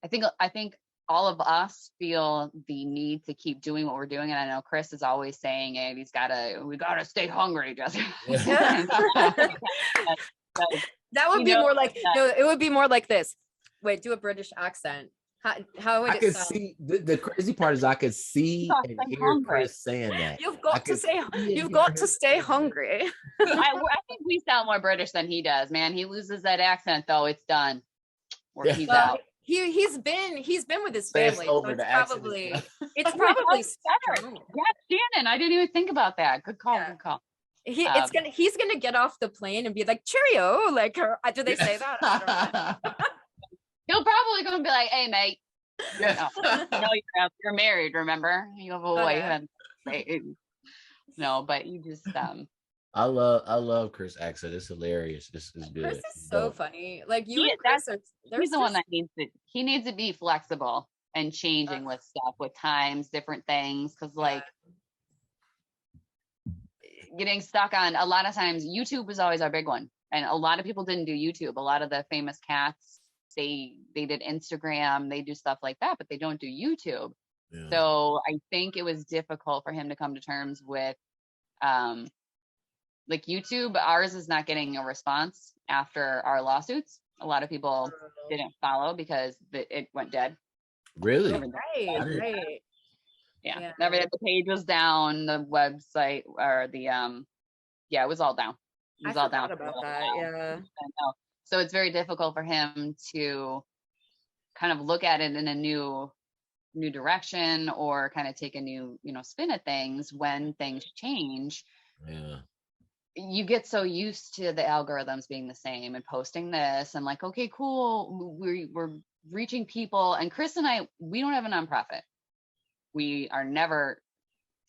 I think all of us feel the need to keep doing what we're doing. And I know Chris is always saying, hey, we gotta stay hungry, Jessica. Yeah. That would be more like, no, it would be more like this. Wait, do a British accent. How would I could see the crazy part is I could see and hear Chris saying that. You've got to stay hungry. I think we sound more British than he does, man. He loses that accent though, it's done. He's out. He's been with his family, so it's probably better. Yeah, Shannon, I didn't even think about that. Good call. He's gonna get off the plane and be like, cheerio, like, do they say that? He'll probably gonna be like, hey mate, you're married, remember, you have a wife. No, but you just I love Chris' accent. It's hilarious. This is good. Chris is so funny. Like you and Chris he's the one that needs to be flexible and changing with stuff, with times, different things. Cause like getting stuck on, a lot of times YouTube was always our big one. And a lot of people didn't do YouTube. A lot of the famous cats, they did Instagram, they do stuff like that, but they don't do YouTube. Yeah. So I think it was difficult for him to come to terms with like YouTube, ours is not getting a response after our lawsuits. A lot of people didn't follow because it went dead. Really? Right. Yeah. The page was down, the website or the it was all down. It was all down about that. Yeah. So it's very difficult for him to kind of look at it in a new direction or kind of take a new, spin at things when things change. Yeah. You get so used to the algorithms being the same and posting this and like, okay, cool. We're reaching people. And Chris and I, we don't have a nonprofit. We are never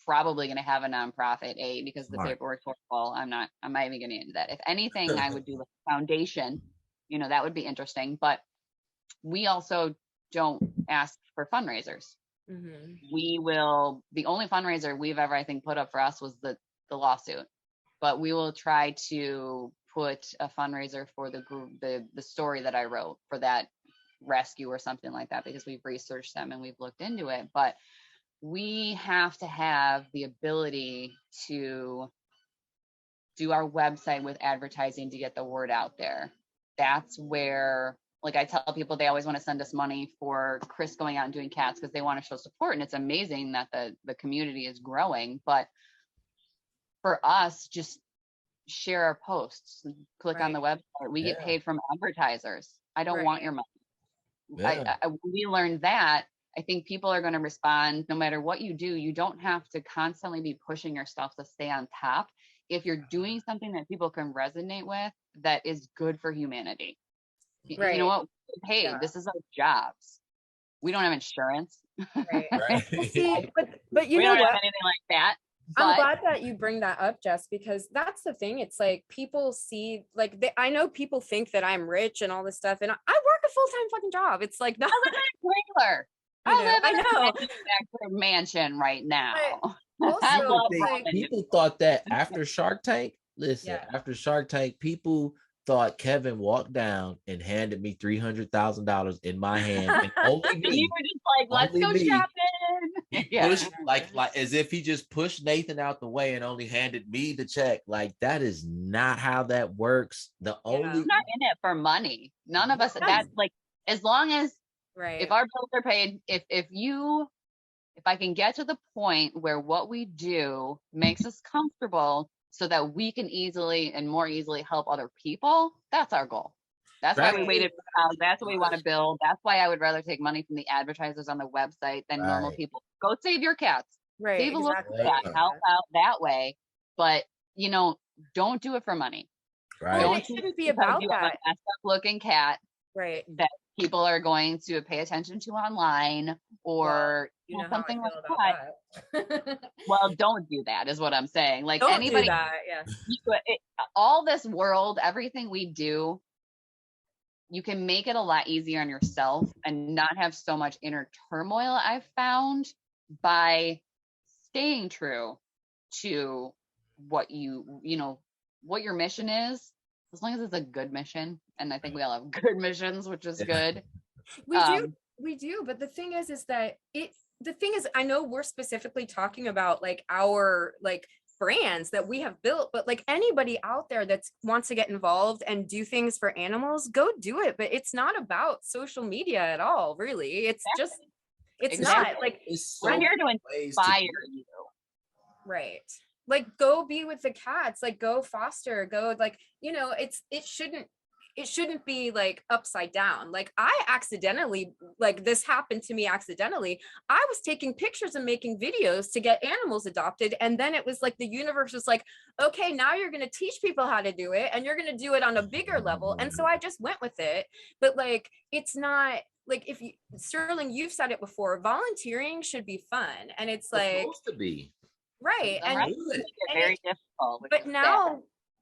probably going to have a nonprofit, because the paperwork's horrible. I'm not even getting into that. If anything, I would do like a foundation, that would be interesting. But we also don't ask for fundraisers. The only fundraiser we've ever, I think, put up for us was the lawsuit, but we will try to put a fundraiser for the group, the story that I wrote for that rescue or something like that, because we've researched them and we've looked into it. But we have to have the ability to do our website with advertising to get the word out there. That's where, like I tell people, they always want to send us money for Chris going out and doing cats because they want to show support. And it's amazing that the community is growing. But for us, just share our posts, click on the website. We get paid from advertisers. I don't want your money. We learned that. I think people are going to respond no matter what you do. You don't have to constantly be pushing yourself to stay on top. If you're doing something that people can resonate with, that is good for humanity. You know what? Hey, this is our jobs. We don't have insurance. Right. Well, see, but you we know don't what? have anything like that. I'm glad that you bring that up, Jess, because that's the thing. It's like people see, like, I know people think that I'm rich and all this stuff, and I work a full-time fucking job. It's like, not regular. I live in a mansion right now. Also, people thought that after Shark Tank. Listen, after Shark Tank, people thought Kevin walked down and handed me $300,000 in my hand, and only me. You were just like, "Let's go shopping." He pushed, like as if he just pushed Nathan out the way and only handed me the check. Like, that is not how that works. I'm not in it for money. None of us. That's like, as long as if our bills are paid, if I can get to the point where what we do makes us comfortable so that we can easily and more easily help other people, that's our goal. That's why we waited for the house. That's what we want to build. That's why I would rather take money from the advertisers on the website than normal people. Go save your cats. Save a little cat, help out that way. But, don't do it for money. Don't it shouldn't be about you that. have a messed up looking cat. That people are going to pay attention to online or something like that. Well, don't do that is what I'm saying. Like, don't anybody, do that, all this world, everything we do, you can make it a lot easier on yourself and not have so much inner turmoil, I've found, by staying true to what what your mission is, as long as it's a good mission. And I think we all have good missions, which is good. We do. But the thing is that I know we're specifically talking about like our like brands that we have built, but like anybody out there that wants to get involved and do things for animals, go do it. But it's not about social media at all, really. It's just, it's not like, we're here to inspire you. Right. Like, go be with the cats, like go foster, go like, it shouldn't be like upside down. Like, I accidentally, like this happened to me accidentally. I was taking pictures and making videos to get animals adopted. And then it was like, the universe was like, okay, now you're going to teach people how to do it and you're going to do it on a bigger level. And so I just went with it. But like, it's not like, Sterling, you've said it before, volunteering should be fun. And it's supposed to be. Right. And very difficult.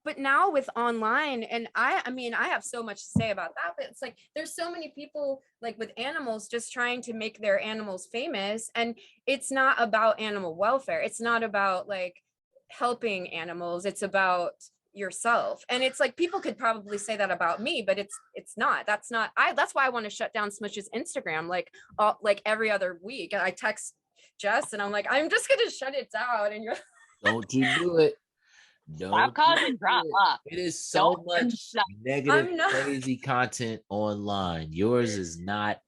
But now with online, and I mean, I have so much to say about that, but it's like, there's so many people like with animals just trying to make their animals famous. And it's not about animal welfare. It's not about like helping animals. It's about yourself. And it's like, people could probably say that about me, but it's not. That's why I want to shut down Smush's Instagram like every other week. And I text Jess and I'm like, I'm just going to shut it down. And you're don't you do it. Stop causing drama. It is so much negative, crazy content online. Yours is not.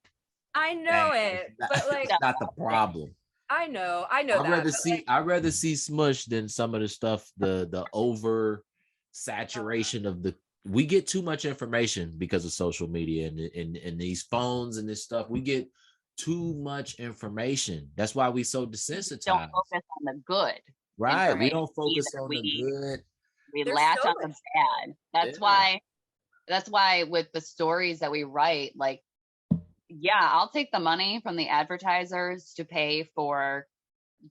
I know it, but like, it's not the problem. I know I'd rather see Smush than some of the stuff, the over saturation of the. We get too much information because of social media and these phones and this stuff. We get too much information. That's why we so desensitized. Don't focus on the good. Right. We don't focus on the good. We latch on the bad. That's why with the stories that we write, like, yeah, I'll take the money from the advertisers to pay for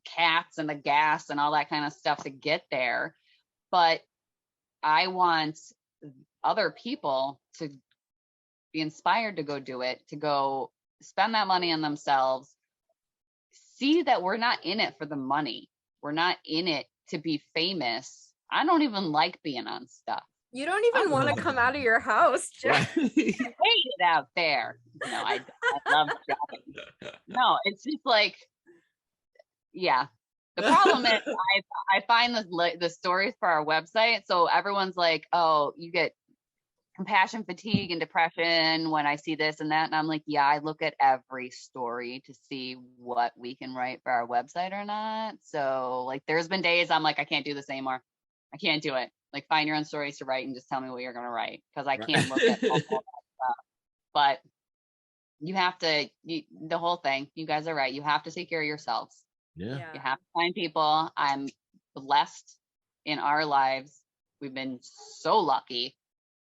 cats and the gas and all that kind of stuff to get there. But I want other people to be inspired to go do it, to go spend that money on themselves, see that we're not in it for the money. We're not in it to be famous. I don't even like being on stuff. You don't even want to come out of your house. I hate it out there. No, I love shopping. No, it's just like, yeah. The problem is I find the stories for our website. So everyone's like, oh, you get compassion fatigue and depression when I see this and that. And I'm like, yeah, I look at every story to see what we can write for our website or not. So like, there's been days I'm like, I can't do this anymore. I can't do it. Like, find your own stories to write and just tell me what you're going to write, because I can't look at all that stuff. But you have to, the whole thing, you guys are right. You have to take care of yourselves. Yeah. You have to find people. I'm blessed in our lives. We've been so lucky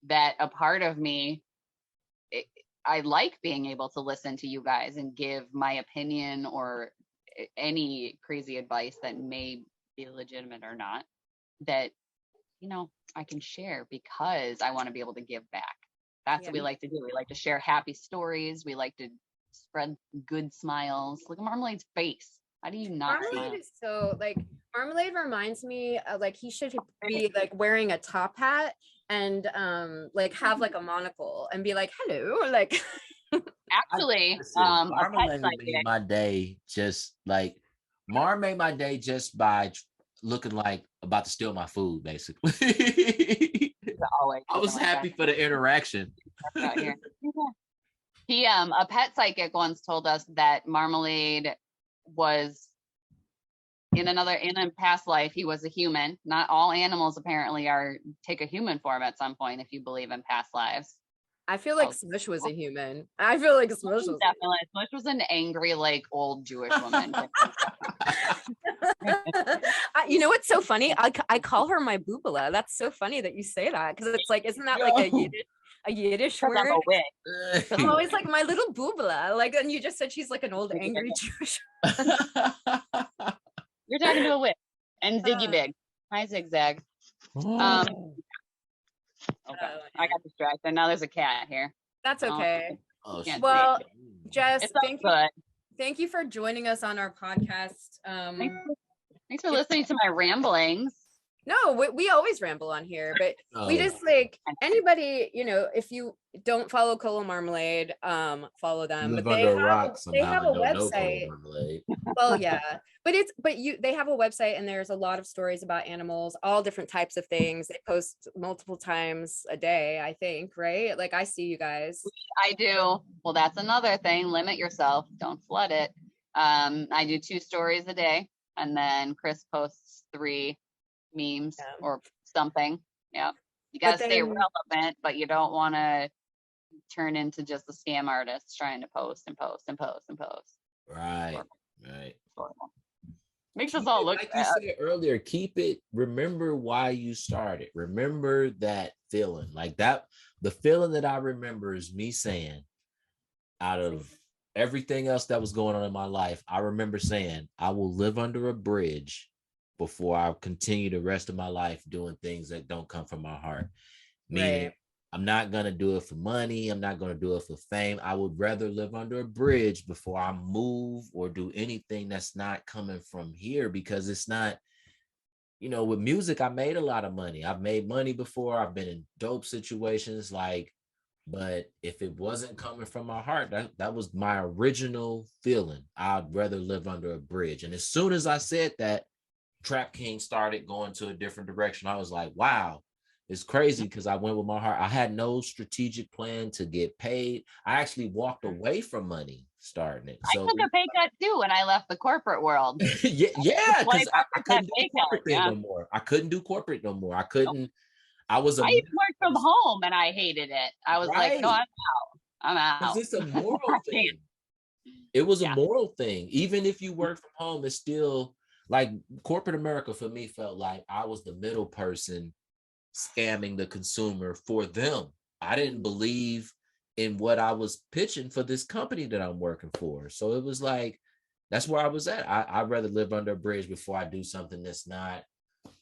that a part of me, I like being able to listen to you guys and give my opinion or any crazy advice that may be legitimate or not, that, you know, I can share because I want to be able to give back. That's what we like to do. We like to share happy stories. We like to spread good smiles. Look at Marmalade's face. How do you not Marmalade smile? is so, like, Marmalade reminds me of, like, he should be like wearing a top hat and like have like a monocle and be like, hello, like. Actually, Marmalade made my day just like made my day just by looking like about to steal my food, basically. I was happy for the interaction. He a pet psychic once told us that Marmalade was in a past life he was a human. Not all animals apparently take a human form at some point, if you believe in past lives. I feel like Smush was a human. I feel like Smush was definitely. Smush was an angry, like, old Jewish woman. You know what's so funny? I call her my boobala. That's so funny that you say that, because it's like, isn't that like a Yiddish word? I'm always like, my little boobala. Like, and you just said she's like an old angry Jewish. You're talking to a witch. And Ziggy Big. Hi, Zigzag. Okay, I got distracted. Now there's a cat here. That's okay. Well, Jess, thank you for joining us on our podcast. Thanks for listening to my ramblings. No, we always ramble on here, but we just, like, anybody, you know, if you don't follow Cole Marmalade, follow them. But they have a website. Well, yeah, but they have a website, and there's a lot of stories about animals, all different types of things. They post multiple times a day, I think, right? Like, I see you guys. I do. Well, that's another thing. Limit yourself. Don't flood it. I do 2 stories a day, and then Chris posts 3 memes or something. Yeah, you gotta stay relevant, but you don't want to turn into just a scam artist trying to post and post and post and post. Right. Makes us all look like bad. You said earlier, keep it. Remember why you started. Remember that feeling, like that. The feeling that I remember is me saying, out of everything else that was going on in my life, I remember saying, I will live under a bridge before I continue the rest of my life doing things that don't come from my heart. Meaning, I'm not going to do it for money. I'm not going to do it for fame. I would rather live under a bridge before I move or do anything that's not coming from here, because it's not, you know, with music, I made a lot of money. I've made money before. I've been in dope situations, like, but if it wasn't coming from my heart, that was my original feeling. I'd rather live under a bridge. And as soon as I said that, Trap King started going to a different direction, I was like, wow, it's crazy because I went with my heart. I had no strategic plan to get paid. I actually walked away from money starting it. So I took a pay cut too when I left the corporate world. yeah, because I couldn't do pay corporate cut, thing yeah. no more. I couldn't do corporate no more. I couldn't. Nope. I was a I even worked from home and I hated it. I was like, no, I'm out. I'm out. Because it's a moral thing. It was a moral thing. Even if you work from home, it's still like corporate America for me felt like I was the middle person scamming the consumer for them. I didn't believe in what I was pitching for this company that I'm working for. So it was like, that's where I was at. I'd rather live under a bridge before I do something that's not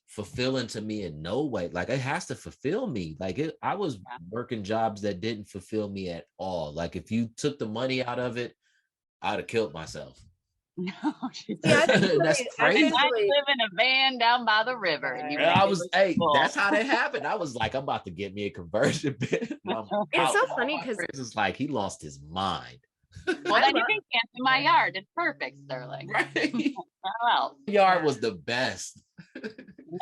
fulfilling to me in no way. Like it has to fulfill me. Like I was working jobs that didn't fulfill me at all. Like if you took the money out of it, I'd have killed myself. No, that's crazy. I live in a van down by the river. And I was, that's how that happened. I was like, I'm about to get me a conversion bid. It's so funny because it's like he lost his mind. Well, then you can camp in my yard. It's perfect, Sterling. Right. Well, yard was the best.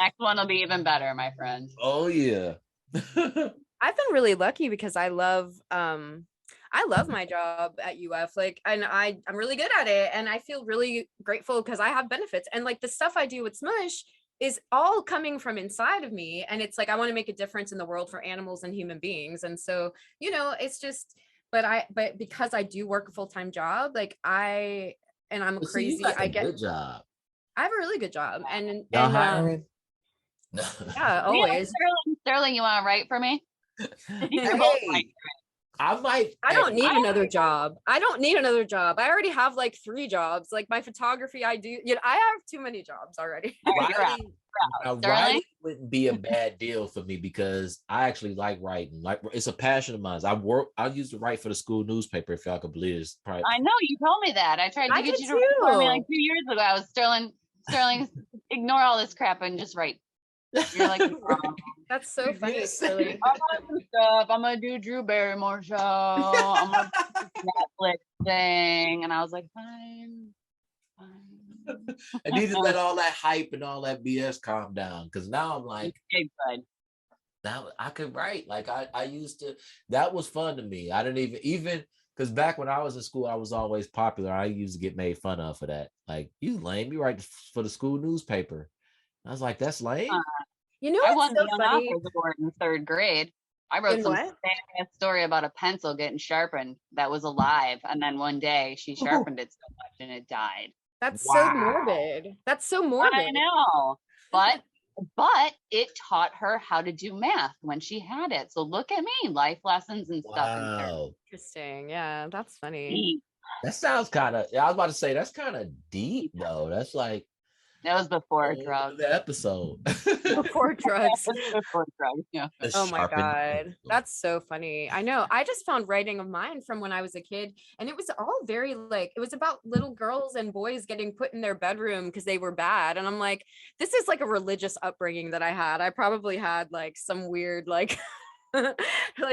Next one will be even better, my friend. Oh yeah. I've been really lucky because I love my job at UF, like, and I'm really good at it, and I feel really grateful because I have benefits, and like the stuff I do with Smush is all coming from inside of me, and it's like I want to make a difference in the world for animals and human beings, and so it's just, but because I do work a full-time job, like I'm crazy. I get a good job. I have a really good job, and hiring? Yeah, always. Sterling, you want to write for me? I don't need another job. I don't need another job. I already have like 3 jobs. Like my photography, I have too many jobs already. Writing wouldn't be a bad deal for me because I actually like writing. Like it's a passion of mine. I used to write for the school newspaper, if y'all could believe it. I know you told me that. I tried to get you to write for me like 2 years ago. I was Sterling, ignore all this crap and just write. You're like, oh. That's so funny. Really. I'm gonna do Drew Barrymore show. I'm gonna do Netflix thing, and I was like, fine. I need to let all that hype and all that BS calm down because now I'm like, now I could write. Like I used to. That was fun to me. I didn't even because back when I was in school, I was always popular. I used to get made fun of for that. Like, you lame. You write for the school newspaper. I was like, that's lame. I won the Young Authors Award in 3rd grade. I wrote some sad story about a pencil getting sharpened that was alive, and then one day she sharpened it so much and it died. That's so morbid. That's so morbid. I know, but it taught her how to do math when she had it. So look at me, life lessons and stuff. Wow. Interesting. Yeah, that's funny. That sounds kind of. I was about to say that's kind of deep though. That's like. That was before drugs. The episode. Before drugs. Before drugs, yeah. Oh my God. That's so funny. I know. I just found writing of mine from when I was a kid, and it was all very it was about little girls and boys getting put in their bedroom because they were bad. And I'm like, this is like a religious upbringing that I had. I probably had like some weird, like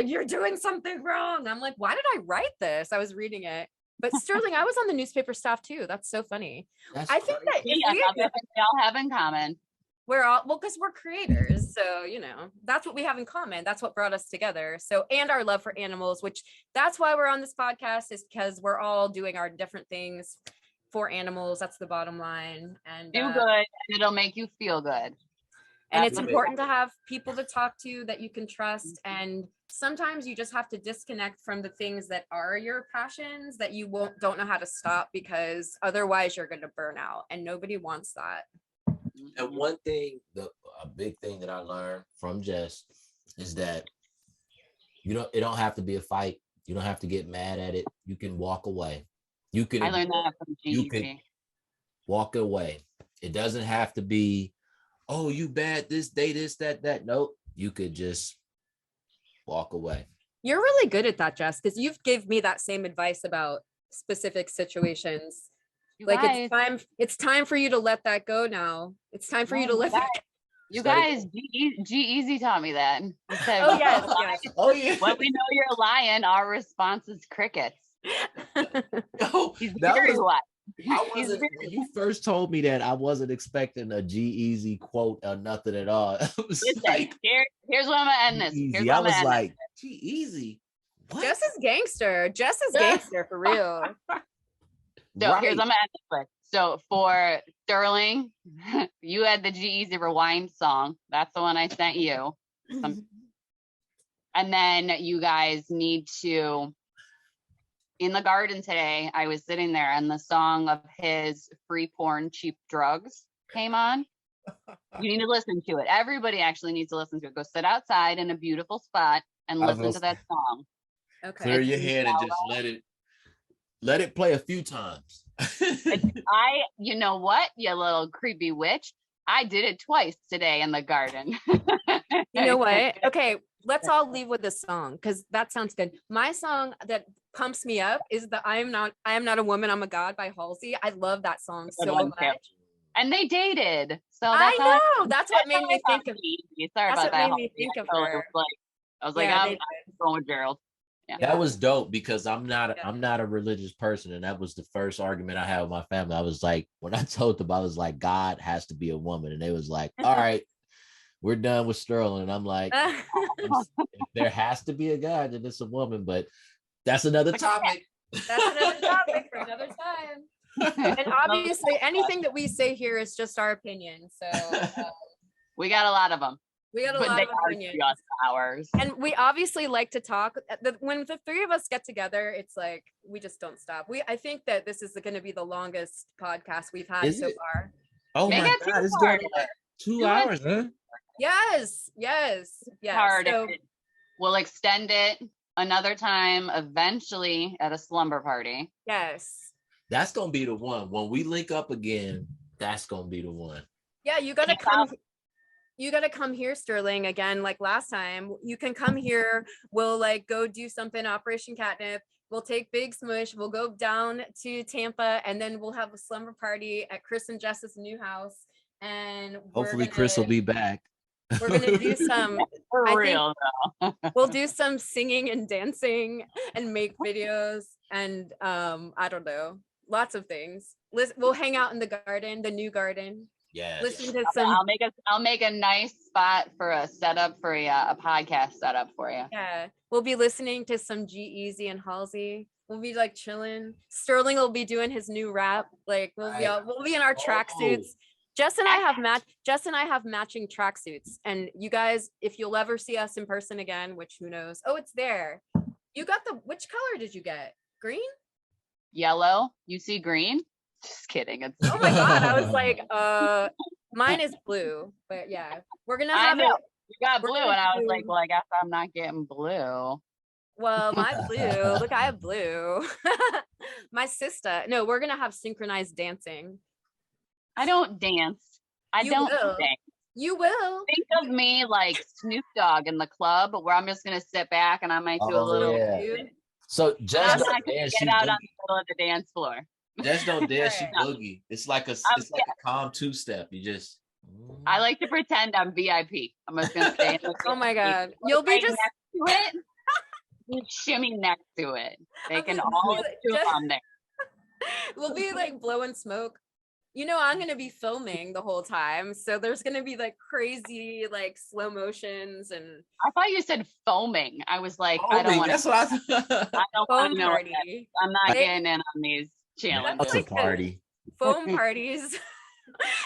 you're doing something wrong. I'm like, why did I write this? I was reading it. But Sterling, I was on the newspaper staff too. That's so funny. I think that we all have in common. We're all, because we're creators. So, that's what we have in common. That's what brought us together. So, and our love for animals, which that's why we're on this podcast, is because we're all doing our different things for animals. That's the bottom line. And do good, and it'll make you feel good. And it's important to have people to talk to that you can trust. And sometimes you just have to disconnect from the things that are your passions that you don't know how to stop, because otherwise you're going to burn out, and nobody wants that. And one thing, a big thing that I learned from Jess is that it don't have to be a fight. You don't have to get mad at it. You can walk away. I learned that from GG. You can walk away. It doesn't have to be, oh, you bad this day, this, that. Nope. You could just walk away. You're really good at that, Jess, because you've given me that same advice about specific situations. It's time for you to let that go now. It's time for you to let that go. You guys, G-Eazy taught me that. He said, yes. Oh, yeah. When we know you're lying, our response is crickets. No, he's very wise. I wasn't when you first told me that I wasn't expecting a G-Eazy quote or nothing at all. Listen, like, here's where I'm gonna end this. Here's I was like, G-Eazy. Jess is gangster. Jess is gangster for real. So here's what I'm gonna end this with. So for Sterling, you had the G-Eazy Rewind song. That's the one I sent you. And then you guys need to, in the garden today, I was sitting there and the song of his Free Porn, Cheap Drugs came on. You need to listen to it. Everybody actually needs to listen to it. Go sit outside in a beautiful spot and listen to that song. Okay. Clear your head and just let it play a few times. You know what, you little creepy witch? I did it twice today in the garden. You know what? Okay, let's all leave with this song because that sounds good. My song that pumps me up is the I am not a woman, I'm a god by Halsey. I love that song so much. And they dated. So that's that's what made me think of Sorry about that. Made me think of her. I was like, I'm going with Gerald. Yeah. That was dope because I'm not a religious person, and that was the first argument I had with my family. I was like, when I told them, I was like, God has to be a woman, and they was like, all right, we're done with Sterling. And I'm like, if there has to be a God, then it's a woman, but that's another topic. That's another topic for another time. And obviously, anything that we say here is just our opinion. So we got a lot of them. We got a lot of opinions. Hours. And we obviously like to talk. When the three of us get together, it's like we just don't stop. I think that this is going to be the longest podcast we've had so far. Oh my God, it's going like 2 hours, huh? Yes. So, we'll extend it another time, eventually at a slumber party. Yes. That's going to be the one. When we link up again, that's going to be the one. Yeah, you got to come. You got to come here, Sterling, again, like last time. You can come here. We'll like go do something, Operation Catnip. We'll take Big Smush. We'll go down to Tampa, and then we'll have a slumber party at Chris and Jess's new house. And hopefully Chris will be back. We're going to do some, for real, we'll do some singing and dancing and make videos. And I don't know, lots of things. We'll hang out in the garden, the new garden. Yeah. Listen to some. I'll make a nice spot for a setup for a podcast setup for you. Yeah. We'll be listening to some G-Eazy and Halsey. We'll be like chilling. Sterling will be doing his new rap. Like we'll be in our tracksuits. Jess and I have matching tracksuits. And you guys, if you'll ever see us in person again, which who knows? Oh, it's there. You got which color did you get? Green? Yellow. You see green? Just kidding. Oh my God. I was like, mine is blue, but yeah, we're going to have it. You got blue. And I was like, well, I guess I'm not getting blue. Well, my blue, look, I have blue. My sister, no, we're going to have synchronized dancing. I don't dance. You will. Think of me like Snoop Dogg in the club where I'm just going to sit back and I might do a little. Yeah. So just don't dance. Get out on the middle of the dance floor. Just don't dance, she boogie. It's like a calm two-step. You just. I like to pretend I'm VIP. I'm just gonna stay. Oh my God, you'll be just next to it. You shimmy next to it. They can all do on there. We'll be like blowing smoke. You know, I'm gonna be filming the whole time, so there's gonna be like crazy like slow motions and. I thought you said foaming. I was like, I don't want. That's what I thought. I don't want to know. I'm not getting in on these. That's a party. Foam parties.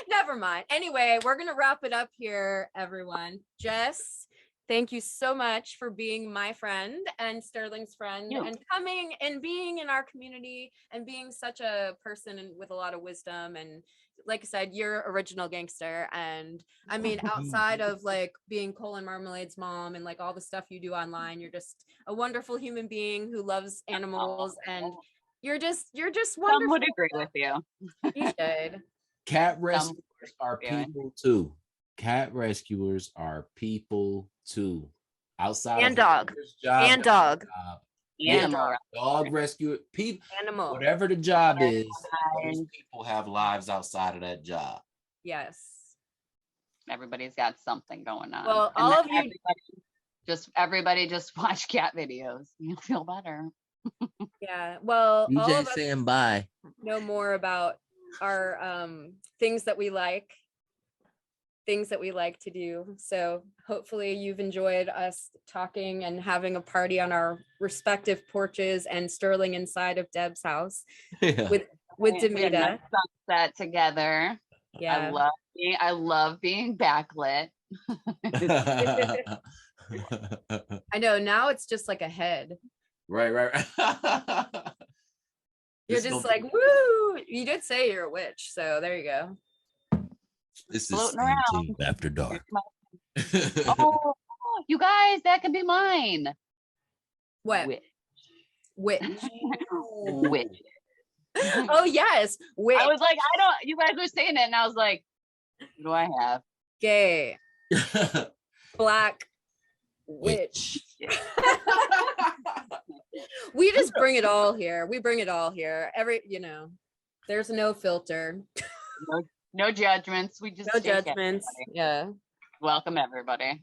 Never mind. Anyway, we're gonna wrap it up here, everyone. Jess, thank you so much for being my friend and Sterling's friend and coming and being in our community and being such a person with a lot of wisdom. And like I said, you're original gangster. And I mean, outside of like being Cole and Marmalade's mom and like all the stuff you do online, you're just a wonderful human being who loves animals and you're just wonderful. Some would agree with you. You should. Cat rescuers are people too. Cat rescuers are people too. Outside and dog. And dog. Dog rescue people. Animal. Whatever the job is, those people have lives outside of that job. Yes. Everybody's got something going on. Well, all of you everybody just watch cat videos. You'll feel better. Yeah. Well, You all of just us saying bye. know more about our things that we like to do. So hopefully you've enjoyed us talking and having a party on our respective porches and Sterling inside of Deb's house Yeah. with We had a Demita. nice sunset together. Yeah. I love being backlit. I know, now it's just like a head. Right. You're This just gonna like, woo! You did say you're a witch, so there you go. This is Floating around. Steve After Dark. Oh, you guys, that could be mine. What? Witch. Witch. Oh yes, witch. I was like, you guys were saying it, and I was like, what do I have? Gay. Black. Witch. We just bring it all here. We bring it all here. There's no filter. No judgments. We just No judgments. Yeah. Welcome everybody.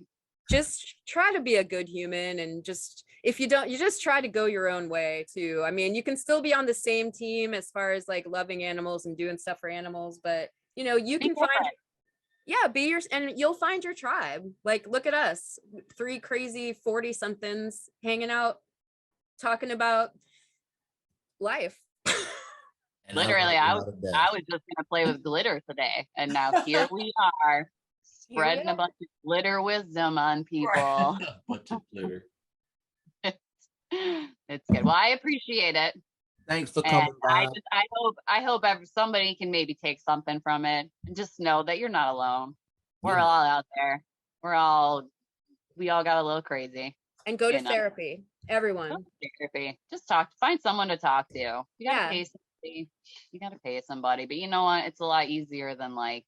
Just try to be a good human, and if you don't, you just try to go your own way too. I mean, you can still be on the same team as far as like loving animals and doing stuff for animals, but you can find and you'll find your tribe. Like, look at us, 3 crazy 40 somethings hanging out, talking about life. Literally, I was just gonna play with glitter today, and now here we are spreading a bunch of glitter wisdom on people. A bunch of glitter. It's good. Well, I appreciate it. Thanks for coming by. I hope somebody can maybe take something from it, and just know that you're not alone. We're all out there. We all got a little crazy. And go to therapy, everyone. Therapy. Just find someone to talk to. You gotta pay somebody. You gotta pay somebody, but you know what? It's a lot easier than like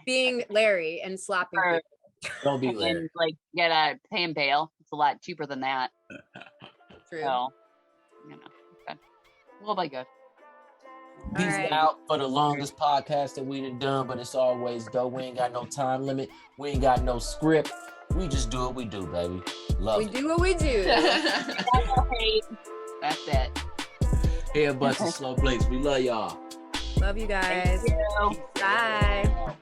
being Larry and slapping people. Don't be Larry. And, paying bail. It's a lot cheaper than that. True. So, good. We'll be good. Peace out for the longest podcast that we done, but it's always dope. We ain't got no time limit. We ain't got no script. We just do what we do, baby. We do what we do. That's it. Here, Butts and Slow Blakes. We love y'all. Love you guys. Thank you. Bye.